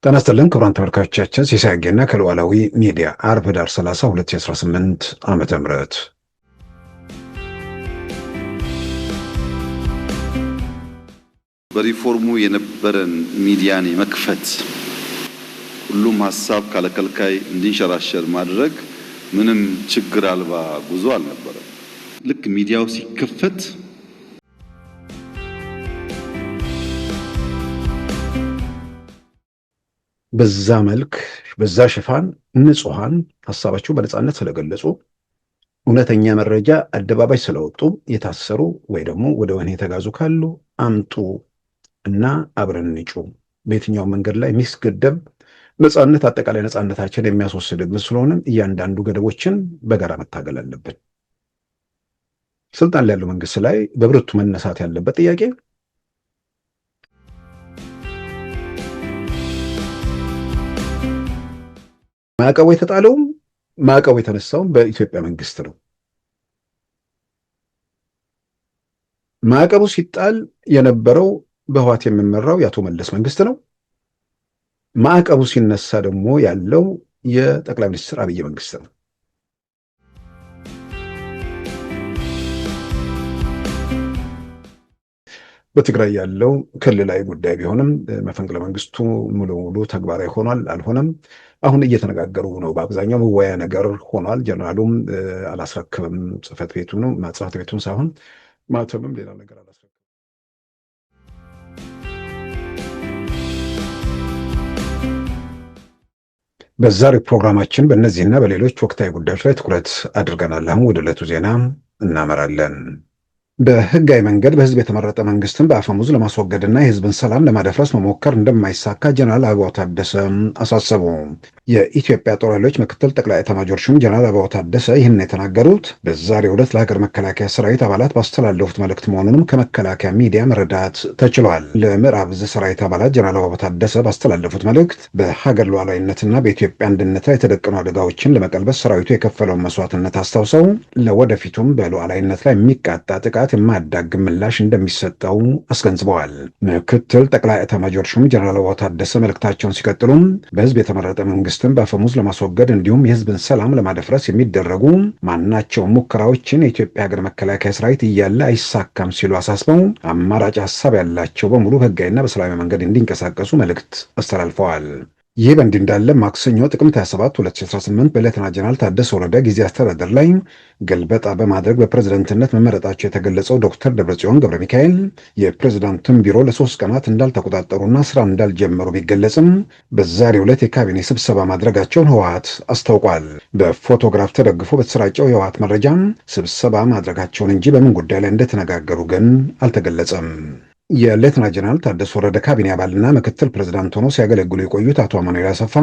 ጤና ይስጥልን ክቡራን ተመልካቾቻችን፣ ሲሳይ አጌና ከሉዓላዊ ሚዲያ ዓርብ ኅዳር 30 2018 ዓመተ ምህረት በሪፎርሙ የነበረን ሚዲያን የመክፈት ሁሉም ሀሳብ ካለከልካይ እንዲንሸራሸር ማድረግ ምንም ችግር አልባ ጉዞ አልነበረም። ልክ ሚዲያው ሲከፈት በዛ መልክ በዛ ሽፋን ንጹሃን ሀሳባቸው በነጻነት ስለገለጹ እውነተኛ መረጃ አደባባይ ስለወጡ የታሰሩ ወይ ደግሞ ወደ ወህኒ የተጋዙ ካሉ አምጡ እና አብረን እንጩ። በየትኛው መንገድ ላይ የሚስገደብ ነጻነት አጠቃላይ ነጻነታችን የሚያስወስድብን ስለሆነ እያንዳንዱ ገደቦችን በጋራ መታገል አለብን። ስልጣን ላይ ያለው መንግስት ላይ በብርቱ መነሳት ያለበት ጥያቄ ማዕቀቡ የተጣለውም ማዕቀቡ የተነሳውም በኢትዮጵያ መንግስት ነው። ማዕቀቡ ሲጣል የነበረው በህወሓት የሚመራው የአቶ መለስ መንግስት ነው። ማዕቀቡ ሲነሳ ደግሞ ያለው የጠቅላይ ሚኒስትር አብይ መንግስት ነው። በትግራይ ያለው ክልላዊ ጉዳይ ቢሆንም መፈንቅለ መንግስቱ ሙሉ ሙሉ ተግባራዊ ሆኗል አልሆነም አሁን እየተነጋገሩ ነው። በአብዛኛው መወያ ነገር ሆኗል። ጀነራሉም አላስረክብም ጽህፈት ቤቱን ሳይሆን ማተብም ሌላ ነገር አላስረክብም። በዛሬው ፕሮግራማችን በእነዚህና በሌሎች ወቅታዊ ጉዳዮች ላይ ትኩረት አድርገናል። አሁን ወደ ዕለቱ ዜና እናመራለን። በህጋዊ መንገድ በህዝብ የተመረጠ መንግስትን በአፈሙዝ ለማስወገድና የህዝብን ሰላም ለማደፍረስ መሞከር እንደማይሳካ ጀነራል አበባው ታደሰ አሳሰቡ። የኢትዮጵያ ጦር ኃይሎች ምክትል ጠቅላይ ኤታማዦር ሹም ጀነራል አበባው ታደሰ ይህን የተናገሩት በዛሬው ዕለት ለሀገር መከላከያ ሰራዊት አባላት ባስተላለፉት መልእክት መሆኑንም ከመከላከያ ሚዲያ መረዳት ተችሏል። ለምዕራብ ዕዝ ሰራዊት አባላት ጀነራል አበባው ታደሰ ባስተላለፉት መልእክት በሀገር ሉዓላዊነትና በኢትዮጵያ አንድነት ላይ የተደቀኑ አደጋዎችን ለመቀልበስ ሰራዊቱ የከፈለውን መስዋዕትነት አስታውሰው ለወደፊቱም በሉዓላዊነት ላይ የሚቃጣ ጥቃት የማያዳግም ምላሽ እንደሚሰጠው አስገንዝበዋል። ምክትል ጠቅላይ ኤታማዦር ሹም ጀነራል አበባው ታደሰ መልእክታቸውን ሲቀጥሉም በህዝብ የተመረጠ መንግስትን በአፈሙዝ ለማስወገድ እንዲሁም የህዝብን ሰላም ለማደፍረስ የሚደረጉ ማናቸውም ሙከራዎችን የኢትዮጵያ ሀገር መከላከያ ሰራዊት እያለ አይሳካም ሲሉ አሳስበው አማራጭ ሀሳብ ያላቸው በሙሉ በህጋዊና በሰላማዊ መንገድ እንዲንቀሳቀሱ መልእክት አስተላልፈዋል። ይህ በእንዲህ እንዳለ ማክሰኞ ጥቅምት 27 2018 በሌተና ጀነራል ታደሰ ወረደ ጊዜ አስተዳደር ላይ ገልበጣ በማድረግ በፕሬዝዳንትነት መመረጣቸው የተገለጸው ዶክተር ደብረጽዮን ገብረ ሚካኤል የፕሬዝዳንቱን ቢሮ ለ3 ቀናት እንዳልተቆጣጠሩና ስራ እንዳልጀመሩ ቢገለጽም በዛሬው ዕለት የካቢኔ ስብሰባ ማድረጋቸውን ህወሓት አስታውቋል። በፎቶግራፍ ተደግፎ በተሰራጨው የህወሓት መረጃ ስብሰባ ማድረጋቸውን እንጂ በምን ጉዳይ ላይ እንደተነጋገሩ ግን አልተገለጸም። የሌተና ጀነራል ታደሰ ወረደ ካቢኔ አባልና ምክትል ፕሬዝዳንት ሆነው ሲያገለግሉ የቆዩት አቶ አማኑኤል አሰፋ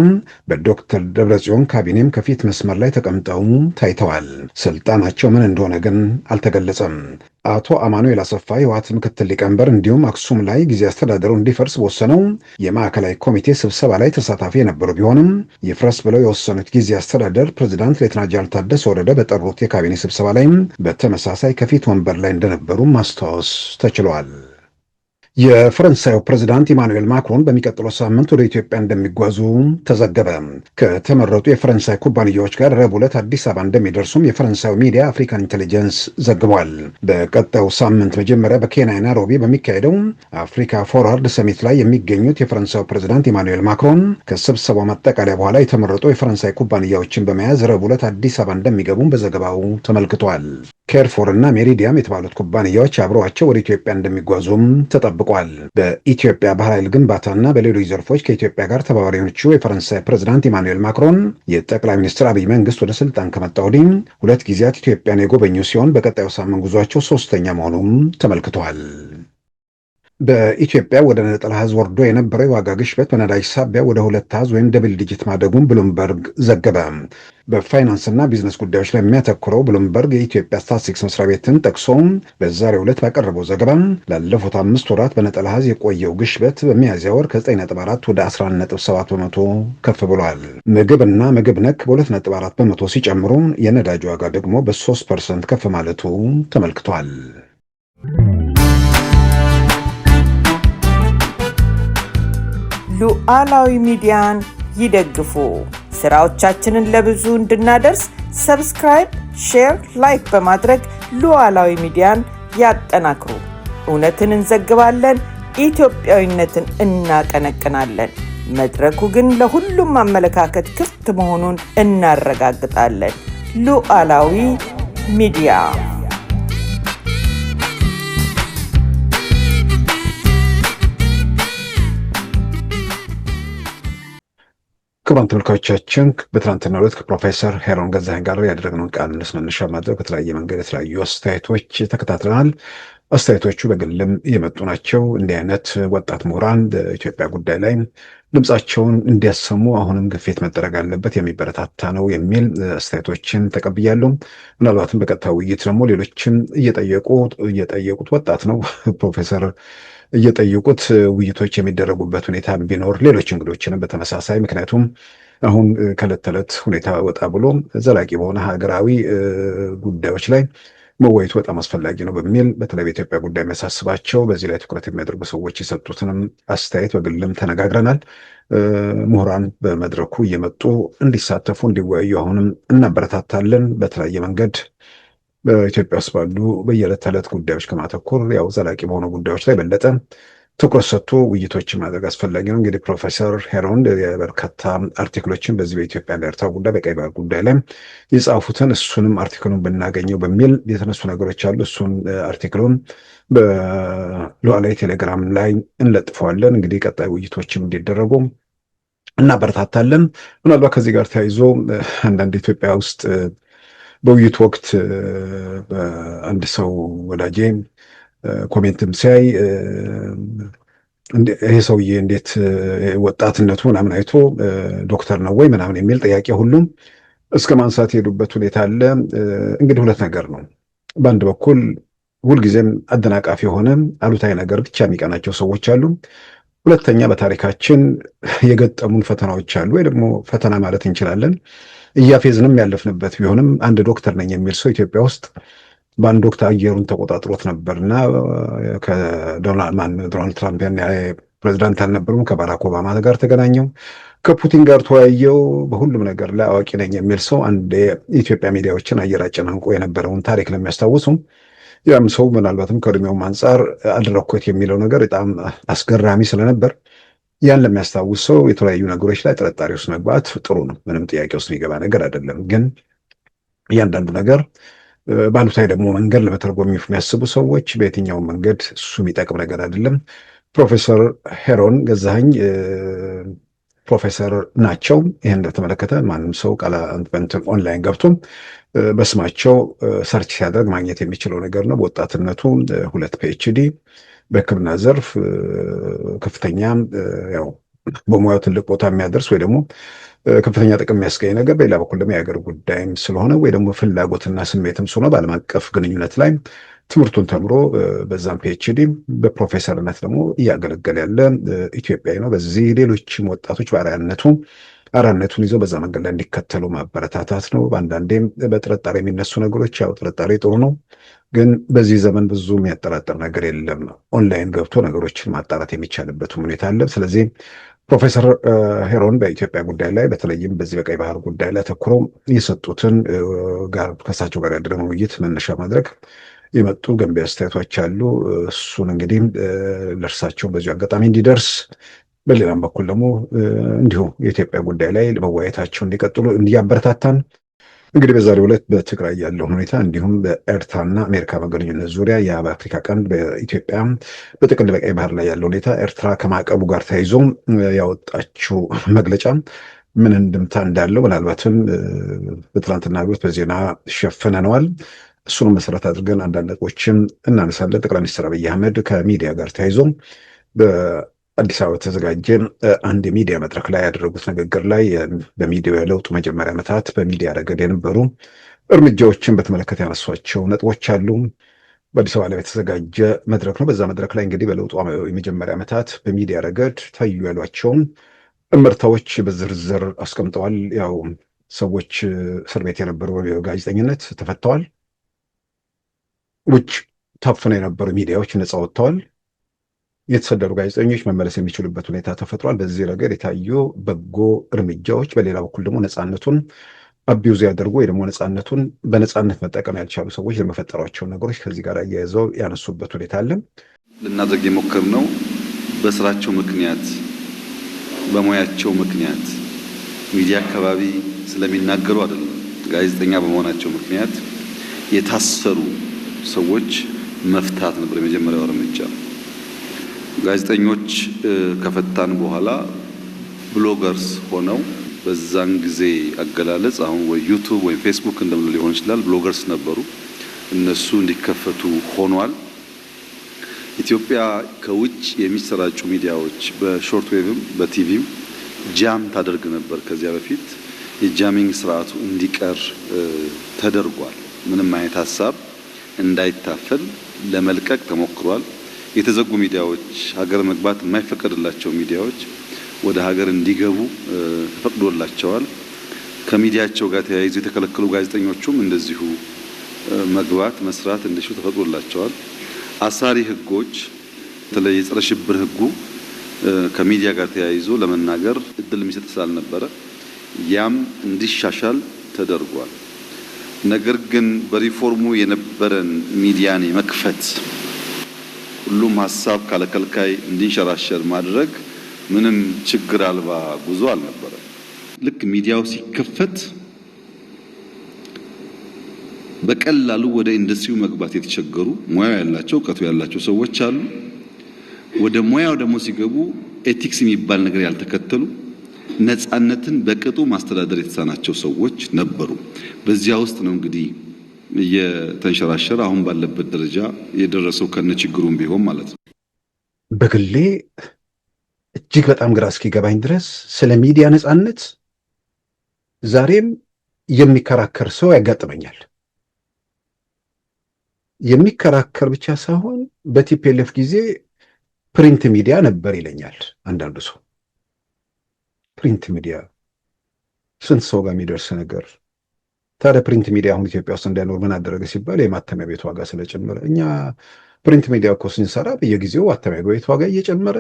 በዶክተር ደብረጽዮን ካቢኔም ከፊት መስመር ላይ ተቀምጠው ታይተዋል። ስልጣናቸው ምን እንደሆነ ግን አልተገለጸም። አቶ አማኑኤል አሰፋ የህወሓት ምክትል ሊቀመንበር እንዲሁም አክሱም ላይ ጊዜ አስተዳደሩ እንዲፈርስ በወሰነው የማዕከላዊ ኮሚቴ ስብሰባ ላይ ተሳታፊ የነበሩ ቢሆንም ይፍረስ ብለው የወሰኑት ጊዜ አስተዳደር ፕሬዝዳንት ሌተና ጀነራል ታደሰ ወረደ በጠሩት የካቢኔ ስብሰባ ላይ በተመሳሳይ ከፊት ወንበር ላይ እንደነበሩ ማስታወስ ተችሏል። የፈረንሳዩ ፕሬዝዳንት ኢማኑኤል ማክሮን በሚቀጥለው ሳምንት ወደ ኢትዮጵያ እንደሚጓዙ ተዘገበ። ከተመረጡ የፈረንሳይ ኩባንያዎች ጋር ረቡዕ ዕለት አዲስ አበባ እንደሚደርሱም የፈረንሳዩ ሚዲያ አፍሪካን ኢንቴሊጀንስ ዘግቧል። በቀጣዩ ሳምንት መጀመሪያ በኬንያ ናይሮቢ በሚካሄደው አፍሪካ ፎርዋርድ ሰሚት ላይ የሚገኙት የፈረንሳዩ ፕሬዝዳንት ኢማኑኤል ማክሮን ከስብሰባው ማጠቃለያ በኋላ የተመረጡ የፈረንሳይ ኩባንያዎችን በመያዝ ረቡዕ ዕለት አዲስ አበባ እንደሚገቡም በዘገባው ተመልክቷል። ኬርፎር እና ሜሪዲያም የተባሉት ኩባንያዎች አብረዋቸው ወደ ኢትዮጵያ እንደሚጓዙም ተጠብቋል። በኢትዮጵያ ባህር ኃይል ግንባታና በሌሎች ዘርፎች ከኢትዮጵያ ጋር ተባባሪ የሆነችው የፈረንሳይ ፕሬዝዳንት ኢማኑኤል ማክሮን የጠቅላይ ሚኒስትር አብይ መንግስት ወደ ስልጣን ከመጣ ወዲህ 2 ጊዜያት ኢትዮጵያን የጎበኙ ሲሆን በቀጣዩ ሳምንት ጉዟቸው 3ኛ መሆኑም ተመልክቷል። በኢትዮጵያ ወደ ነጠላ አሃዝ ወርዶ የነበረው የዋጋ ግሽበት በነዳጅ ሳቢያ ወደ 2 አሃዝ ወይም ደብል ዲጂት ማደጉን ብሉምበርግ ዘገበ። በፋይናንስና ቢዝነስ ጉዳዮች ላይ የሚያተኩረው ብሉምበርግ የኢትዮጵያ ስታትስቲክስ መስሪያ ቤትን ጠቅሶ በዛሬው ዕለት ባቀረበው ዘገባ ላለፉት 5 ወራት በነጠላ አሃዝ የቆየው ግሽበት በሚያዝያ ወር ከ9.4 ወደ 11.7 በመቶ ከፍ ብሏል። ምግብና ምግብ ነክ በ2.4 በመቶ ሲጨምሩ የነዳጅ ዋጋ ደግሞ በ3% ከፍ ማለቱ ተመልክቷል። ሉዓላዊ ሚዲያን ይደግፉ። ስራዎቻችንን ለብዙ እንድናደርስ ሰብስክራይብ፣ ሼር፣ ላይክ በማድረግ ሉዓላዊ ሚዲያን ያጠናክሩ። እውነትን እንዘግባለን፣ ኢትዮጵያዊነትን እናቀነቅናለን። መድረኩ ግን ለሁሉም አመለካከት ክፍት መሆኑን እናረጋግጣለን። ሉዓላዊ ሚዲያ። ክቡራን ተመልካቾቻችን በትናንትናው ዕለት ከፕሮፌሰር ሄሮን ገዛኸኝ ጋር ያደረግነውን ቃለ ምልልስ መነሻ ማድረግ በተለያየ መንገድ የተለያዩ አስተያየቶች ተከታትለናል። አስተያየቶቹ በግልም የመጡ ናቸው። እንዲህ አይነት ወጣት ምሁራን በኢትዮጵያ ጉዳይ ላይ ድምፃቸውን እንዲያሰሙ አሁንም ግፊት መደረግ አለበት፣ የሚበረታታ ነው የሚል አስተያየቶችን ተቀብያለሁ። ምናልባትም በቀጥታ ውይይት ደግሞ ሌሎችም እየጠየቁት ወጣት ነው ፕሮፌሰር እየጠየቁት ውይይቶች የሚደረጉበት ሁኔታ ቢኖር ሌሎች እንግዶችንም በተመሳሳይ ምክንያቱም አሁን ከዕለት ተዕለት ሁኔታ ወጣ ብሎ ዘላቂ በሆነ ሀገራዊ ጉዳዮች ላይ መወያየቱ በጣም አስፈላጊ ነው በሚል በተለይ በኢትዮጵያ ጉዳይ የሚያሳስባቸው በዚህ ላይ ትኩረት የሚያደርጉ ሰዎች የሰጡትንም አስተያየት በግልም ተነጋግረናል። ምሁራን በመድረኩ እየመጡ እንዲሳተፉ እንዲወያዩ አሁንም እናበረታታለን። በተለያየ መንገድ በኢትዮጵያ ውስጥ ባሉ በየዕለት ተዕለት ጉዳዮች ከማተኮር ያው ዘላቂ በሆኑ ጉዳዮች ላይ በለጠ ትኩረት ሰጥቶ ውይይቶችን ማድረግ አስፈላጊ ነው። እንግዲህ ፕሮፌሰር ሄሮን የበርካታ አርቲክሎችን በዚህ በኢትዮጵያና ኤርትራ ጉዳይ በቀይ ባህር ጉዳይ ላይ የጻፉትን እሱንም አርቲክሉን ብናገኘው በሚል የተነሱ ነገሮች አሉ። እሱን አርቲክሉን በሉዓላዊ ቴሌግራም ላይ እንለጥፈዋለን። እንግዲህ ቀጣይ ውይይቶችም እንዲደረጉ እናበረታታለን። ምናልባት ከዚህ ጋር ተያይዞ አንዳንድ ኢትዮጵያ ውስጥ በውይይቱ ወቅት በአንድ ሰው ወዳጄ ኮሜንትም ሲያይ ይሄ ሰውዬ እንዴት ወጣትነቱ ምናምን አይቶ ዶክተር ነው ወይ ምናምን የሚል ጥያቄ ሁሉም እስከ ማንሳት የሄዱበት ሁኔታ አለ። እንግዲህ ሁለት ነገር ነው። በአንድ በኩል ሁልጊዜም አደናቃፊ የሆነ አሉታዊ ነገር ብቻ የሚቀናቸው ሰዎች አሉ። ሁለተኛ በታሪካችን የገጠሙን ፈተናዎች አሉ፣ ወይ ደግሞ ፈተና ማለት እንችላለን እያፌዝንም ያለፍንበት ቢሆንም አንድ ዶክተር ነኝ የሚል ሰው ኢትዮጵያ ውስጥ በአንድ ወቅት አየሩን ተቆጣጥሮት ነበርና ከዶናልድ ትራምፕ ፕሬዚዳንት አልነበሩም፣ ከባራክ ኦባማ ጋር ተገናኘው፣ ከፑቲን ጋር ተወያየው፣ በሁሉም ነገር ላይ አዋቂ ነኝ የሚል ሰው አንድ የኢትዮጵያ ሚዲያዎችን አየር አጨናንቆ የነበረውን ታሪክ ለሚያስታውሱ ያም ሰው ምናልባትም ከእድሜውም አንጻር አደረኩት የሚለው ነገር በጣም አስገራሚ ስለነበር ያን ለሚያስታውስ ሰው የተለያዩ ነገሮች ላይ ጥርጣሬ ውስጥ መግባት ጥሩ ነው። ምንም ጥያቄ ውስጥ የሚገባ ነገር አይደለም። ግን እያንዳንዱ ነገር ባሉታዊ ደግሞ መንገድ ለመተርጎም የሚያስቡ ሰዎች በየትኛውም መንገድ እሱ የሚጠቅም ነገር አይደለም። ፕሮፌሰር ሄሮን ገዛኸኝ ፕሮፌሰር ናቸው። ይህን እንደተመለከተ ማንም ሰው ቃለ ኦንላይን ገብቶ በስማቸው ሰርች ሲያደርግ ማግኘት የሚችለው ነገር ነው። በወጣትነቱ 2 ፒኤችዲ በሕክምና ዘርፍ ከፍተኛ ያው በሙያው ትልቅ ቦታ የሚያደርስ ወይ ደግሞ ከፍተኛ ጥቅም የሚያስገኝ ነገር፣ በሌላ በኩል ደግሞ የሀገር ጉዳይም ስለሆነ ወይ ደግሞ ፍላጎትና ስሜትም ስለሆነ በዓለም አቀፍ ግንኙነት ላይ ትምህርቱን ተምሮ በዛም ፒኤችዲ በፕሮፌሰርነት ደግሞ እያገለገለ ያለ ኢትዮጵያዊ ነው። በዚህ ሌሎችም ወጣቶች አርአያነቱን ይዘው በዛ መንገድ ላይ እንዲከተሉ ማበረታታት ነው። በአንዳንዴም በጥርጣሬ የሚነሱ ነገሮች ያው ጥርጣሬ ጥሩ ነው፣ ግን በዚህ ዘመን ብዙ የሚያጠራጥር ነገር የለም። ኦንላይን ገብቶ ነገሮችን ማጣራት የሚቻልበትም ሁኔታ አለ። ስለዚህ ፕሮፌሰር ሄሮን በኢትዮጵያ ጉዳይ ላይ በተለይም በዚህ በቀይ ባህር ጉዳይ ላይ አተኩረው የሰጡትን ከእሳቸው ጋር ያደረገውን ውይይት መነሻ ማድረግ የመጡ ገንቢ አስተያየቶች አሉ። እሱን እንግዲህ ለእርሳቸው በዚሁ አጋጣሚ እንዲደርስ፣ በሌላም በኩል ደግሞ እንዲሁ የኢትዮጵያ ጉዳይ ላይ ለመወያየታቸው እንዲቀጥሉ እንዲያበረታታን እንግዲህ በዛሬው ዕለት በትግራይ ያለውን ሁኔታ እንዲሁም በኤርትራና አሜሪካ በግንኙነት ዙሪያ በአፍሪካ ቀንድ በኢትዮጵያ በጥቅል በቀይ ባህር ላይ ያለው ሁኔታ ኤርትራ ከማዕቀቡ ጋር ተያይዞ ያወጣችው መግለጫ ምን እንድምታ እንዳለው ምናልባትም በትናንትና ዕለት በዜና ሸፍነነዋል። እሱንም መሰረት አድርገን አንዳንድ ነጥቦችን እናነሳለን። ጠቅላይ ሚኒስትር አብይ አህመድ ከሚዲያ ጋር ተያይዞ በአዲስ አበባ ተዘጋጀ አንድ የሚዲያ መድረክ ላይ ያደረጉት ንግግር ላይ በሚዲያው የለውጡ መጀመሪያ ዓመታት በሚዲያ ረገድ የነበሩ እርምጃዎችን በተመለከተ ያነሷቸው ነጥቦች አሉ። በአዲስ አበባ ላይ የተዘጋጀ መድረክ ነው። በዛ መድረክ ላይ እንግዲህ በለውጡ የመጀመሪያ ዓመታት በሚዲያ ረገድ ታዩ ያሏቸውን እምርታዎች በዝርዝር አስቀምጠዋል። ያው ሰዎች እስር ቤት የነበሩ ጋዜጠኝነት ተፈተዋል። ውጭ ታፍነው የነበሩ ሚዲያዎች ነፃ ወጥተዋል። የተሰደዱ ጋዜጠኞች መመለስ የሚችሉበት ሁኔታ ተፈጥሯል። በዚህ ረገድ የታዩ በጎ እርምጃዎች፣ በሌላ በኩል ደግሞ ነፃነቱን አቢዩዝ ያደርጉ ወይ ደግሞ ነፃነቱን በነፃነት መጠቀም ያልቻሉ ሰዎች ለመፈጠሯቸው ነገሮች ከዚህ ጋር አያይዘው ያነሱበት ሁኔታ አለ። ልናደርግ የሞከርነው በስራቸው ምክንያት በሙያቸው ምክንያት ሚዲያ አካባቢ ስለሚናገሩ አይደለም። ጋዜጠኛ በመሆናቸው ምክንያት የታሰሩ ሰዎች መፍታት ነበር የመጀመሪያው እርምጃ። ጋዜጠኞች ከፈታን በኋላ ብሎገርስ ሆነው በዛን ጊዜ አገላለጽ አሁን ወይ ዩቲዩብ ወይ ፌስቡክ እንደምን ሊሆን ይችላል ብሎገርስ ነበሩ። እነሱ እንዲከፈቱ ሆኗል። ኢትዮጵያ ከውጭ የሚሰራጩ ሚዲያዎች በሾርት ዌቭም በቲቪም ጃም ታደርግ ነበር። ከዚያ በፊት የጃሚንግ ስርዓቱ እንዲቀር ተደርጓል። ምንም አይነት ሀሳብ እንዳይታፈል ለመልቀቅ ተሞክሯል። የተዘጉ ሚዲያዎች፣ ሀገር መግባት የማይፈቀድላቸው ሚዲያዎች ወደ ሀገር እንዲገቡ ተፈቅዶላቸዋል። ከሚዲያቸው ጋር ተያይዞ የተከለከሉ ጋዜጠኞቹም እንደዚሁ መግባት መስራት እንደዚሁ ተፈቅዶላቸዋል። አሳሪ ህጎች በተለይ የጸረ ሽብር ህጉ ከሚዲያ ጋር ተያይዞ ለመናገር እድል የሚሰጥ ስላልነበረ ያም እንዲሻሻል ተደርጓል። ነገር ግን በሪፎርሙ የነበረን ሚዲያን መክፈት ሁሉም ሀሳብ ካለከልካይ እንዲንሸራሸር ማድረግ ምንም ችግር አልባ ጉዞ አልነበረም። ልክ ሚዲያው ሲከፈት በቀላሉ ወደ ኢንዱስትሪው መግባት የተቸገሩ ሙያው ያላቸው እውቀቱ ያላቸው ሰዎች አሉ። ወደ ሙያው ደግሞ ሲገቡ ኤቲክስ የሚባል ነገር ያልተከተሉ ነፃነትን በቅጡ ማስተዳደር የተሳናቸው ሰዎች ነበሩ። በዚያ ውስጥ ነው እንግዲህ የተንሸራሸረ አሁን ባለበት ደረጃ የደረሰው ከነችግሩም ቢሆን ማለት ነው። በግሌ እጅግ በጣም ግራ እስኪገባኝ ድረስ ስለ ሚዲያ ነፃነት ዛሬም የሚከራከር ሰው ያጋጥመኛል። የሚከራከር ብቻ ሳይሆን በቲፒኤልኤፍ ጊዜ ፕሪንት ሚዲያ ነበር ይለኛል አንዳንዱ ሰው። ፕሪንት ሚዲያ ስንት ሰው ጋር የሚደርስ ነገር። ታዲያ ፕሪንት ሚዲያ አሁን ኢትዮጵያ ውስጥ እንዳይኖር ምን አደረገ ሲባል የማተሚያ ቤት ዋጋ ስለጨመረ። እኛ ፕሪንት ሚዲያ እኮ ስንሰራ በየጊዜው ማተሚያ ቤት ዋጋ እየጨመረ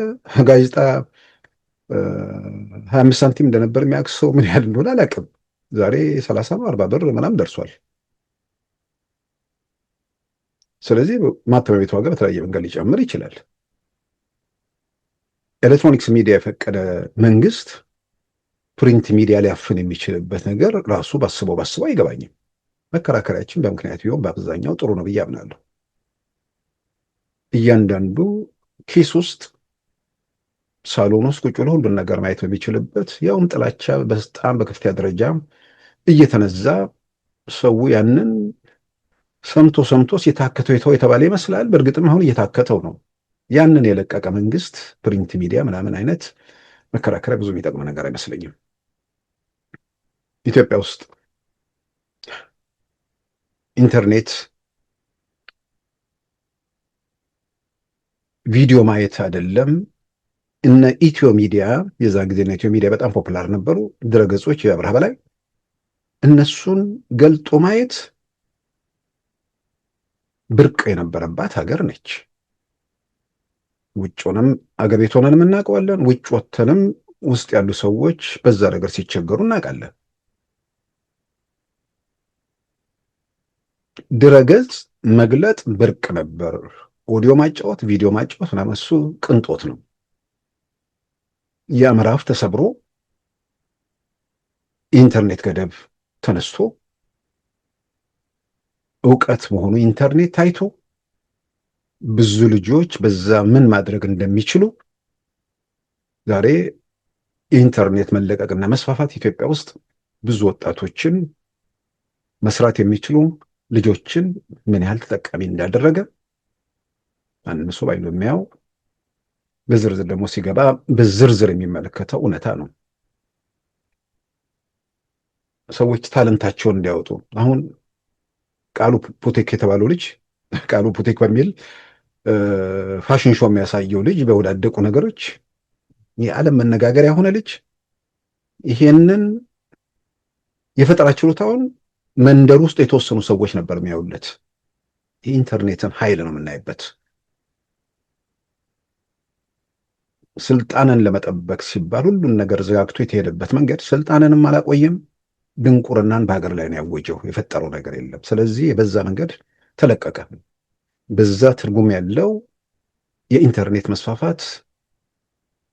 ጋዜጣ 25 ሳንቲም እንደነበር የሚያውቅ ሰው ምን ያህል እንደሆነ አላውቅም። ዛሬ 30 ነው 40 ብር ምናምን ደርሷል። ስለዚህ ማተሚያ ቤት ዋጋ በተለያየ መንገድ ሊጨምር ይችላል። ኤሌክትሮኒክስ ሚዲያ የፈቀደ መንግስት ፕሪንት ሚዲያ ሊያፍን የሚችልበት ነገር ራሱ ባስበው አይገባኝም። መከራከሪያችን በምክንያት ቢሆን በአብዛኛው ጥሩ ነው ብዬ አምናለሁ። እያንዳንዱ ኪስ ውስጥ ሳሎን ውስጥ ቁጭ ብሎ ሁሉን ነገር ማየት በሚችልበት ያውም ጥላቻ በጣም በከፍተኛ ደረጃ እየተነዛ ሰው ያንን ሰምቶ ሲታከተው የተው የተባለ ይመስላል። በእርግጥም አሁን እየታከተው ነው። ያንን የለቀቀ መንግስት ፕሪንት ሚዲያ ምናምን አይነት መከራከሪያ ብዙ የሚጠቅም ነገር አይመስለኝም። ኢትዮጵያ ውስጥ ኢንተርኔት ቪዲዮ ማየት አይደለም እነ ኢትዮ ሚዲያ የዛን ጊዜ ኢትዮ ሚዲያ በጣም ፖፑላር ነበሩ ድረገጾች የአብርሃ በላይ እነሱን ገልጦ ማየት ብርቅ የነበረባት ሀገር ነች። ውጭ ሆነም አገር ቤት ሆነንም እናውቀዋለን። ውጭ ወተንም ውስጥ ያሉ ሰዎች በዛ ነገር ሲቸገሩ እናውቃለን። ድረገጽ መግለጥ ብርቅ ነበር። ኦዲዮ ማጫወት፣ ቪዲዮ ማጫወት ምናምን እሱ ቅንጦት ነው። ያ ምዕራፍ ተሰብሮ ኢንተርኔት ገደብ ተነስቶ እውቀት መሆኑ ኢንተርኔት ታይቶ ብዙ ልጆች በዛ ምን ማድረግ እንደሚችሉ ዛሬ ኢንተርኔት መለቀቅና መስፋፋት ኢትዮጵያ ውስጥ ብዙ ወጣቶችን መስራት የሚችሉ ልጆችን ምን ያህል ተጠቃሚ እንዳደረገ ማንም ሰው ባይሉ የሚያው በዝርዝር ደግሞ ሲገባ በዝርዝር የሚመለከተው እውነታ ነው። ሰዎች ታለንታቸውን እንዲያወጡ አሁን ቃሉ ፑቴክ የተባለው ልጅ ቃሉ ፑቴክ በሚል ፋሽን ሾው የሚያሳየው ልጅ በወዳደቁ ነገሮች የዓለም መነጋገሪያ የሆነ ልጅ ይሄንን የፈጠራ ችሎታውን መንደር ውስጥ የተወሰኑ ሰዎች ነበር የሚያውለት። የኢንተርኔትን ኃይል ነው የምናይበት። ስልጣንን ለመጠበቅ ሲባል ሁሉን ነገር ዘጋግቶ የተሄደበት መንገድ ስልጣንንም አላቆየም፣ ድንቁርናን በሀገር ላይ ነው ያወጀው። የፈጠረው ነገር የለም። ስለዚህ የበዛ መንገድ ተለቀቀ። በዛ ትርጉም ያለው የኢንተርኔት መስፋፋት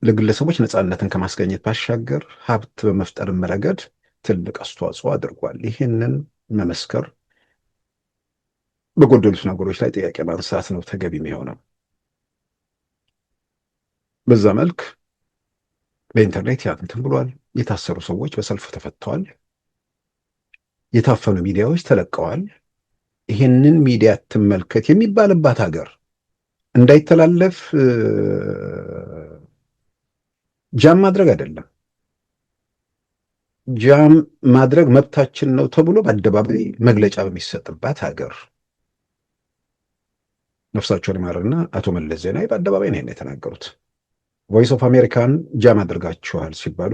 ለግለሰቦች ነፃነትን ከማስገኘት ባሻገር ሀብት በመፍጠርም ረገድ ትልቅ አስተዋጽኦ አድርጓል። ይህንን መመስከር በጎደሉት ነገሮች ላይ ጥያቄ ማንሳት ነው ተገቢ የሚሆነው። በዛ መልክ በኢንተርኔት ያንትን ብሏል። የታሰሩ ሰዎች በሰልፍ ተፈተዋል። የታፈኑ ሚዲያዎች ተለቀዋል። ይህንን ሚዲያ ትመልከት የሚባልባት ሀገር እንዳይተላለፍ ጃም ማድረግ አይደለም። ጃም ማድረግ መብታችን ነው ተብሎ በአደባባይ መግለጫ በሚሰጥባት ሀገር ነፍሳቸውን ይማርና አቶ መለስ ዜናዊ በአደባባይ ነው የተናገሩት። ቮይስ ኦፍ አሜሪካን ጃም አድርጋችኋል ሲባሉ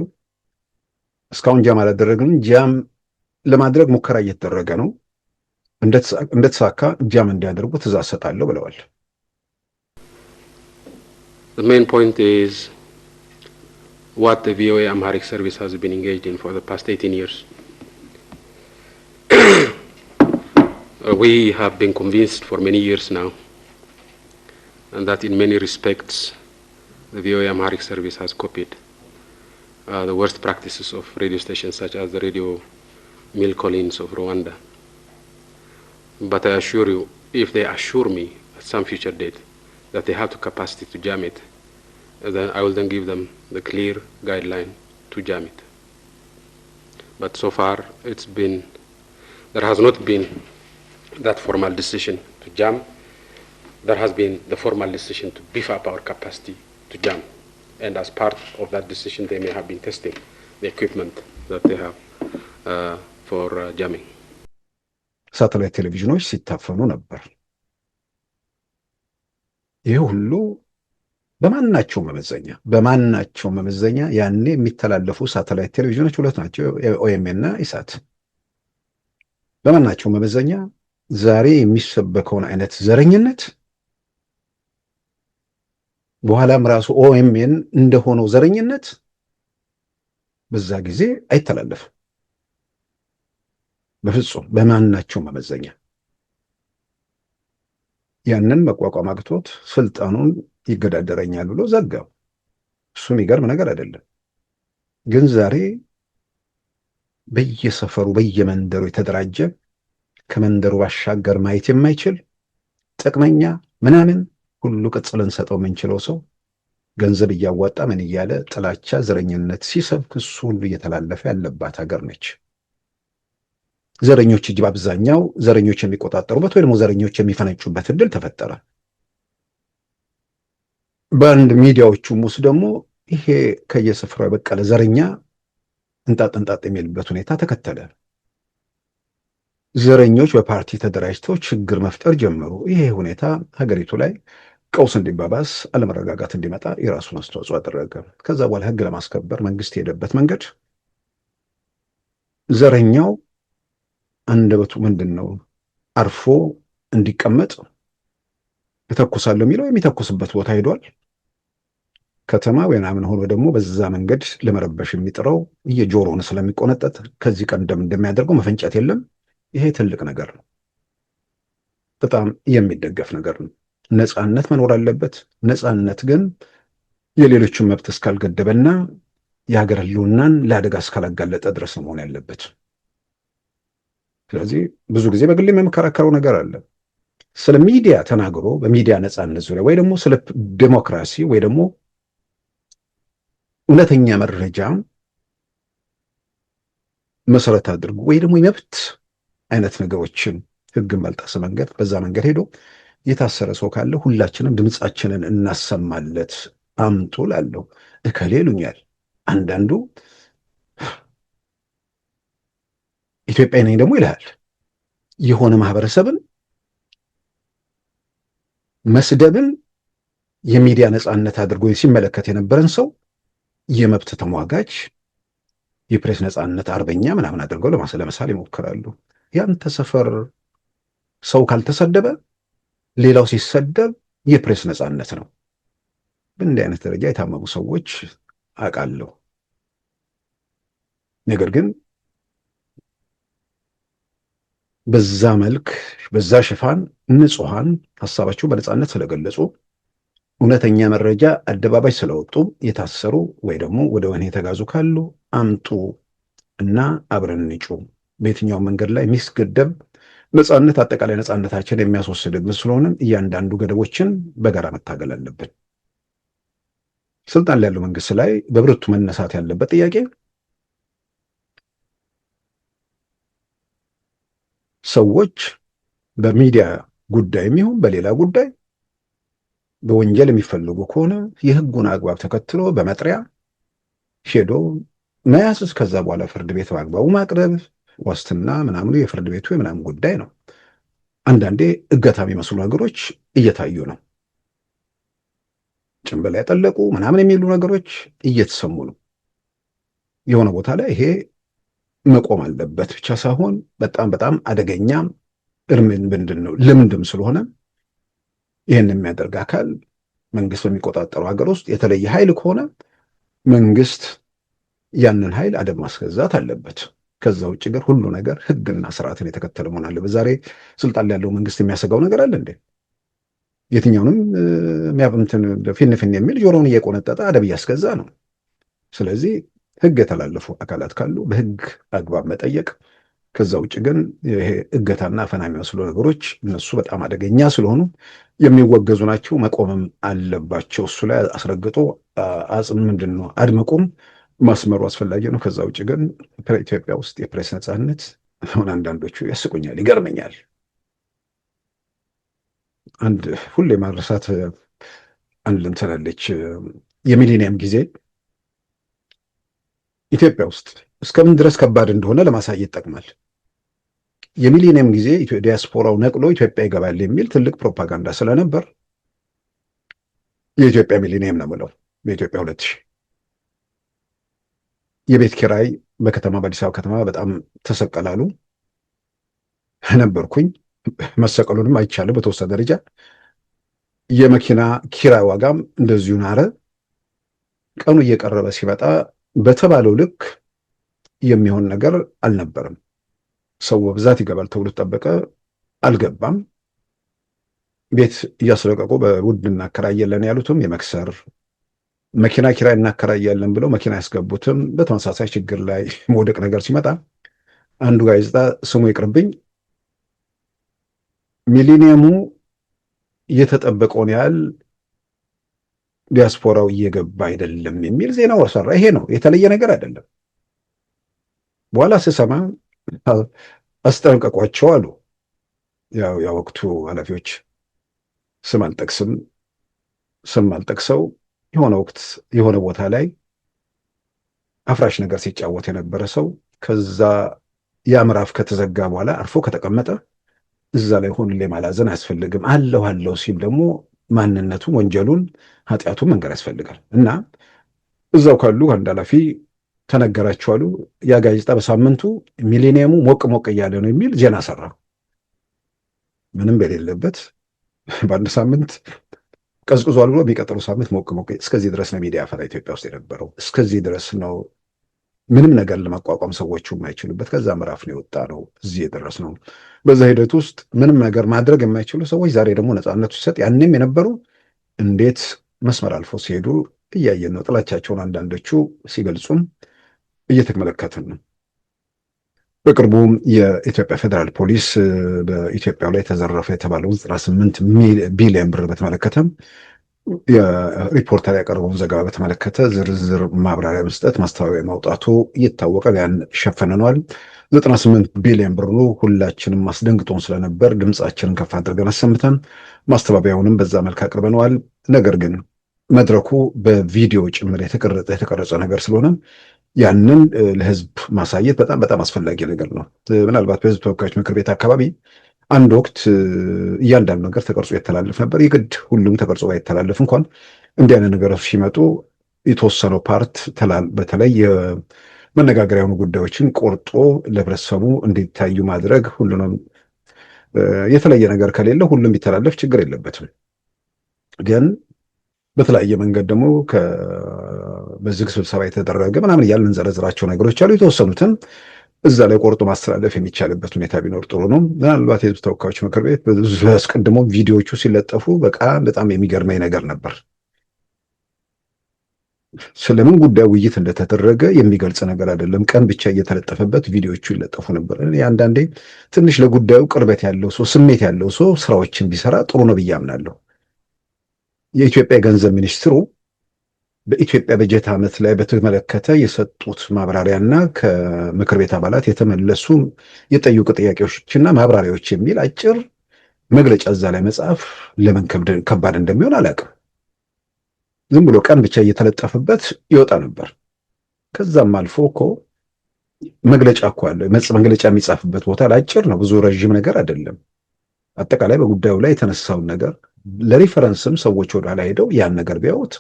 እስካሁን ጃም አላደረግንም፣ ጃም ለማድረግ ሙከራ እየተደረገ ነው፣ እንደተሳካ ጃም እንዲያደርጉ ትእዛዝ ሰጣለሁ ብለዋል። The main point is what the VOA Amharic service has been engaged in for the past 18 years. We have been convinced for many years now, and that in many respects the VOA Amharic service has copied the worst practices of radio stations such as the Radio Mille Collines of Rwanda. But I assure you, if they assure me at some future date that they have the capacity to jam it, then I will then give them the clear guideline to jam it. But so far there has not been that formal decision to jam. There has been the formal decision to beef up our capacity to jam. And as part of that decision, they may have been testing the equipment that they have for jamming. ሳተላይት ቴሌቪዥኖች ሲታፈኑ ነበር። ይህ ሁሉ በማናቸው መመዘኛ ያኔ የሚተላለፉ ሳተላይት ቴሌቪዥኖች ሁለት ናቸው፣ ኦኤምኤን እና ኢሳት። በማናቸው መመዘኛ ዛሬ የሚሰበከውን አይነት ዘረኝነት በኋላም ራሱ ኦኤምኤን እንደሆነው ዘረኝነት በዛ ጊዜ አይተላለፍም። በፍጹም በማናቸው መመዘኛ ያንን መቋቋም አቅቶት ስልጣኑን ይገዳደረኛል ብሎ ዘጋው። እሱ የሚገርም ነገር አይደለም። ግን ዛሬ በየሰፈሩ በየመንደሩ የተደራጀ ከመንደሩ ባሻገር ማየት የማይችል ጥቅመኛ ምናምን ሁሉ ቅጽል ልንሰጠው የምንችለው ሰው ገንዘብ እያዋጣ ምን እያለ ጥላቻ፣ ዘረኝነት ሲሰብክ እሱ ሁሉ እየተላለፈ ያለባት ሀገር ነች። ዘረኞች እጅ በአብዛኛው ዘረኞች የሚቆጣጠሩበት ወይ ደግሞ ዘረኞች የሚፈነጩበት እድል ተፈጠረ። በአንድ ሚዲያዎቹም ውስጥ ደግሞ ይሄ ከየስፍራው የበቀለ ዘረኛ እንጣጥ የሚልበት ሁኔታ ተከተለ። ዘረኞች በፓርቲ ተደራጅተው ችግር መፍጠር ጀመሩ። ይሄ ሁኔታ ሀገሪቱ ላይ ቀውስ እንዲባባስ፣ አለመረጋጋት እንዲመጣ የራሱን አስተዋጽኦ አደረገ። ከዛ በኋላ ህግ ለማስከበር መንግስት የሄደበት መንገድ ዘረኛው አንደበቱ ምንድን ነው አርፎ እንዲቀመጥ እተኩሳለሁ የሚለው የሚተኩስበት ቦታ ሄዷል። ከተማ ወይ ምናምን ሆኖ ደግሞ በዛ መንገድ ለመረበሽ የሚጥረው የጆሮውን ስለሚቆነጠጥ ከዚህ ቀደም እንደሚያደርገው መፈንጨት የለም። ይሄ ትልቅ ነገር ነው። በጣም የሚደገፍ ነገር ነው። ነፃነት መኖር አለበት። ነፃነት ግን የሌሎችን መብት እስካልገደበና የሀገር ህልውናን ለአደጋ እስካላጋለጠ ድረስ ነው መሆን ያለበት። ስለዚህ ብዙ ጊዜ በግል የምከራከረው ነገር አለ። ስለ ሚዲያ ተናግሮ በሚዲያ ነፃነት ዙሪያ ወይ ደግሞ ስለ ዲሞክራሲ ወይ ደግሞ እውነተኛ መረጃ መሰረት አድርጎ ወይ ደግሞ የመብት አይነት ነገሮችን ህግን ባልጣሰ መንገድ በዛ መንገድ ሄዶ የታሰረ ሰው ካለ ሁላችንም ድምፃችንን እናሰማለት አምጡ ላለው እከሌ ይሉኛል። አንዳንዱ ኢትዮጵያዊ ነኝ ደግሞ ይልሃል። የሆነ ማህበረሰብን መስደብን የሚዲያ ነፃነት አድርጎ ሲመለከት የነበረን ሰው የመብት ተሟጋች የፕሬስ ነፃነት አርበኛ ምናምን አድርገው ለመሳል ይሞክራሉ። ያንተ ሰፈር ሰው ካልተሰደበ ሌላው ሲሰደብ የፕሬስ ነፃነት ነው። በእንዲህ አይነት ደረጃ የታመሙ ሰዎች አውቃለሁ። ነገር ግን በዛ መልክ በዛ ሽፋን ንጹሐን ሀሳባቸው በነፃነት ስለገለጹ እውነተኛ መረጃ አደባባይ ስለወጡ የታሰሩ ወይ ደግሞ ወደ ወህኒ የተጋዙ ካሉ አምጡ እና አብረን እንጩ። በየትኛው መንገድ ላይ የሚስገደብ ነፃነት አጠቃላይ ነፃነታችን የሚያስወስድብን ስለሆነ እያንዳንዱ ገደቦችን በጋራ መታገል አለብን። ስልጣን ላይ ያለው መንግስት ላይ በብርቱ መነሳት ያለበት ጥያቄ ሰዎች በሚዲያ ጉዳይ የሚሆን በሌላ ጉዳይ በወንጀል የሚፈልጉ ከሆነ የህጉን አግባብ ተከትሎ በመጥሪያ ሄዶ መያዝ፣ ከዛ በኋላ ፍርድ ቤት በአግባቡ ማቅረብ፣ ዋስትና ምናምኑ የፍርድ ቤቱ የምናምን ጉዳይ ነው። አንዳንዴ እገታ የሚመስሉ ነገሮች እየታዩ ነው። ጭንብል ያጠለቁ ምናምን የሚሉ ነገሮች እየተሰሙ ነው። የሆነ ቦታ ላይ ይሄ መቆም አለበት ብቻ ሳይሆን በጣም በጣም አደገኛ ምንድን ነው ልምድም ስለሆነ ይህን የሚያደርግ አካል መንግስት በሚቆጣጠረው ሀገር ውስጥ የተለየ ኃይል ከሆነ መንግስት ያንን ኃይል አደብ ማስገዛት አለበት። ከዛ ውጭ ግን ሁሉ ነገር ህግና ስርዓትን የተከተለ መሆን አለበት። ዛሬ ስልጣን ላይ ያለው መንግስት የሚያሰጋው ነገር አለ እንዴ? የትኛውንም ፊንፊን የሚል ጆሮውን እየቆነጠጠ አደብ እያስገዛ ነው። ስለዚህ ህግ የተላለፉ አካላት ካሉ በህግ አግባብ መጠየቅ። ከዛ ውጭ ግን ይሄ እገታና አፈና የሚመስሉ ነገሮች እነሱ በጣም አደገኛ ስለሆኑ የሚወገዙ ናቸው፣ መቆምም አለባቸው። እሱ ላይ አስረግጦ ምንድን ነው አድምቁም ማስመሩ አስፈላጊ ነው። ከዛ ውጭ ግን ኢትዮጵያ ውስጥ የፕሬስ ነፃነት አሁን አንዳንዶቹ ያስቁኛል፣ ይገርመኛል። አንድ ሁሌ ማረሳት አንድ እንትን አለች። የሚሊኒየም ጊዜ ኢትዮጵያ ውስጥ እስከምን ድረስ ከባድ እንደሆነ ለማሳየት ይጠቅማል። የሚሊኒየም ጊዜ ዲያስፖራው ነቅሎ ኢትዮጵያ ይገባል የሚል ትልቅ ፕሮፓጋንዳ ስለነበር የኢትዮጵያ ሚሊኒየም ነው የምለው። በኢትዮጵያ 2000 የቤት ኪራይ በከተማ በአዲስ አበባ ከተማ በጣም ተሰቀላሉ። ነበርኩኝ። መሰቀሉንም አይቻልም በተወሰነ ደረጃ። የመኪና ኪራይ ዋጋም እንደዚሁ ናረ። ቀኑ እየቀረበ ሲመጣ በተባለው ልክ የሚሆን ነገር አልነበረም። ሰው በብዛት ይገባል ተብሎ ተጠበቀ፣ አልገባም። ቤት እያስለቀቁ በውድ እናከራየለን ያሉትም የመክሰር መኪና ኪራይ እናከራያለን ብለው መኪና ያስገቡትም በተመሳሳይ ችግር ላይ መውደቅ ነገር ሲመጣ አንዱ ጋዜጣ ስሙ ይቅርብኝ ሚሊኒየሙ የተጠበቀውን ያህል ዲያስፖራው እየገባ አይደለም የሚል ዜና ወሰራ። ይሄ ነው፣ የተለየ ነገር አይደለም። በኋላ ስሰማ አስጠንቀቋቸው አሉ ያው የወቅቱ ኃላፊዎች። ስም አልጠቅስም። ስም አልጠቅሰው የሆነ ወቅት የሆነ ቦታ ላይ አፍራሽ ነገር ሲጫወት የነበረ ሰው ከዛ ያ ምዕራፍ ከተዘጋ በኋላ አርፎ ከተቀመጠ እዛ ላይ ሁሌ ማላዘን አያስፈልግም። አለው ሲል ደግሞ ማንነቱን፣ ወንጀሉን፣ ኃጢአቱን መንገር ያስፈልጋል። እና እዛው ካሉ አንድ ኃላፊ ተነገራቸው አሉ። ያ ጋዜጣ በሳምንቱ ሚሊኒየሙ ሞቅ ሞቅ እያለ ነው የሚል ዜና ሰራ። ምንም በሌለበት በአንድ ሳምንት ቀዝቅዟል ብሎ የሚቀጥለው ሳምንት ሞቅ ሞቅ። እስከዚህ ድረስ ነው ሚዲያ ፈላ ኢትዮጵያ ውስጥ የነበረው። እስከዚህ ድረስ ነው ምንም ነገር ለመቋቋም ሰዎቹ የማይችሉበት ከዛ ምዕራፍ ነው የወጣ ነው እዚህ የደረስ ነው። በዛ ሂደት ውስጥ ምንም ነገር ማድረግ የማይችሉ ሰዎች ዛሬ ደግሞ ነፃነቱ ሲሰጥ ያንም የነበሩ እንዴት መስመር አልፎ ሲሄዱ እያየን ነው። ጥላቻቸውን አንዳንዶቹ ሲገልጹም እየተመለከትን ነው። በቅርቡ የኢትዮጵያ ፌዴራል ፖሊስ በኢትዮጵያ ላይ ተዘረፈ የተባለው 98 ቢሊዮን ብር በተመለከተ የሪፖርተር ያቀረበውን ዘገባ በተመለከተ ዝርዝር ማብራሪያ መስጠት ማስተባበያ ማውጣቱ ይታወቃል። ያን ሸፈንነዋል። 98 ቢሊዮን ብር ሁላችንም አስደንግጦን ስለነበር ድምፃችንን ከፍ አድርገን አሰምተን ማስተባበያውንም በዛ መልክ አቅርበነዋል። ነገር ግን መድረኩ በቪዲዮ ጭምር የተቀረጸ ነገር ስለሆነ ያንን ለህዝብ ማሳየት በጣም በጣም አስፈላጊ ነገር ነው። ምናልባት በህዝብ ተወካዮች ምክር ቤት አካባቢ አንድ ወቅት እያንዳንዱ ነገር ተቀርጾ ይተላለፍ ነበር። የግድ ሁሉም ተቀርጾ ባይተላለፍ እንኳን እንዲህ አይነት ነገሮች ሲመጡ የተወሰነው ፓርት በተለይ መነጋገሪያ የሆኑ ጉዳዮችን ቆርጦ ለህብረተሰቡ እንዲታዩ ማድረግ፣ ሁሉንም የተለየ ነገር ከሌለ ሁሉም ቢተላለፍ ችግር የለበትም። ግን በተለያየ መንገድ ደግሞ በዝግ ስብሰባ የተደረገ ምናምን እያልን እንዘረዝራቸው ነገሮች አሉ። የተወሰኑትን እዛ ላይ ቆርጦ ማስተላለፍ የሚቻልበት ሁኔታ ቢኖር ጥሩ ነው። ምናልባት የህዝብ ተወካዮች ምክር ቤት አስቀድሞ ቪዲዮዎቹ ሲለጠፉ በጣም የሚገርመኝ ነገር ነበር። ስለምን ጉዳይ ውይይት እንደተደረገ የሚገልጽ ነገር አይደለም። ቀን ብቻ እየተለጠፈበት ቪዲዮዎቹ ይለጠፉ ነበር። አንዳንዴ ትንሽ ለጉዳዩ ቅርበት ያለው ሰው፣ ስሜት ያለው ሰው ስራዎችን ቢሰራ ጥሩ ነው ብዬ አምናለሁ። የኢትዮጵያ የገንዘብ ሚኒስትሩ በኢትዮጵያ በጀት ዓመት ላይ በተመለከተ የሰጡት ማብራሪያና ከምክር ቤት አባላት የተመለሱ የጠየቁ ጥያቄዎችና ማብራሪያዎች የሚል አጭር መግለጫ እዛ ላይ መጻፍ ለምን ከባድ እንደሚሆን አላውቅም። ዝም ብሎ ቀን ብቻ እየተለጠፈበት ይወጣ ነበር። ከዛም አልፎ እኮ መግለጫ እኮ አለ። መግለጫ የሚጻፍበት ቦታ አጭር ነው፣ ብዙ ረዥም ነገር አይደለም። አጠቃላይ በጉዳዩ ላይ የተነሳውን ነገር ለሪፈረንስም ሰዎች ወደኋላ ሄደው ያን ነገር ቢያዩት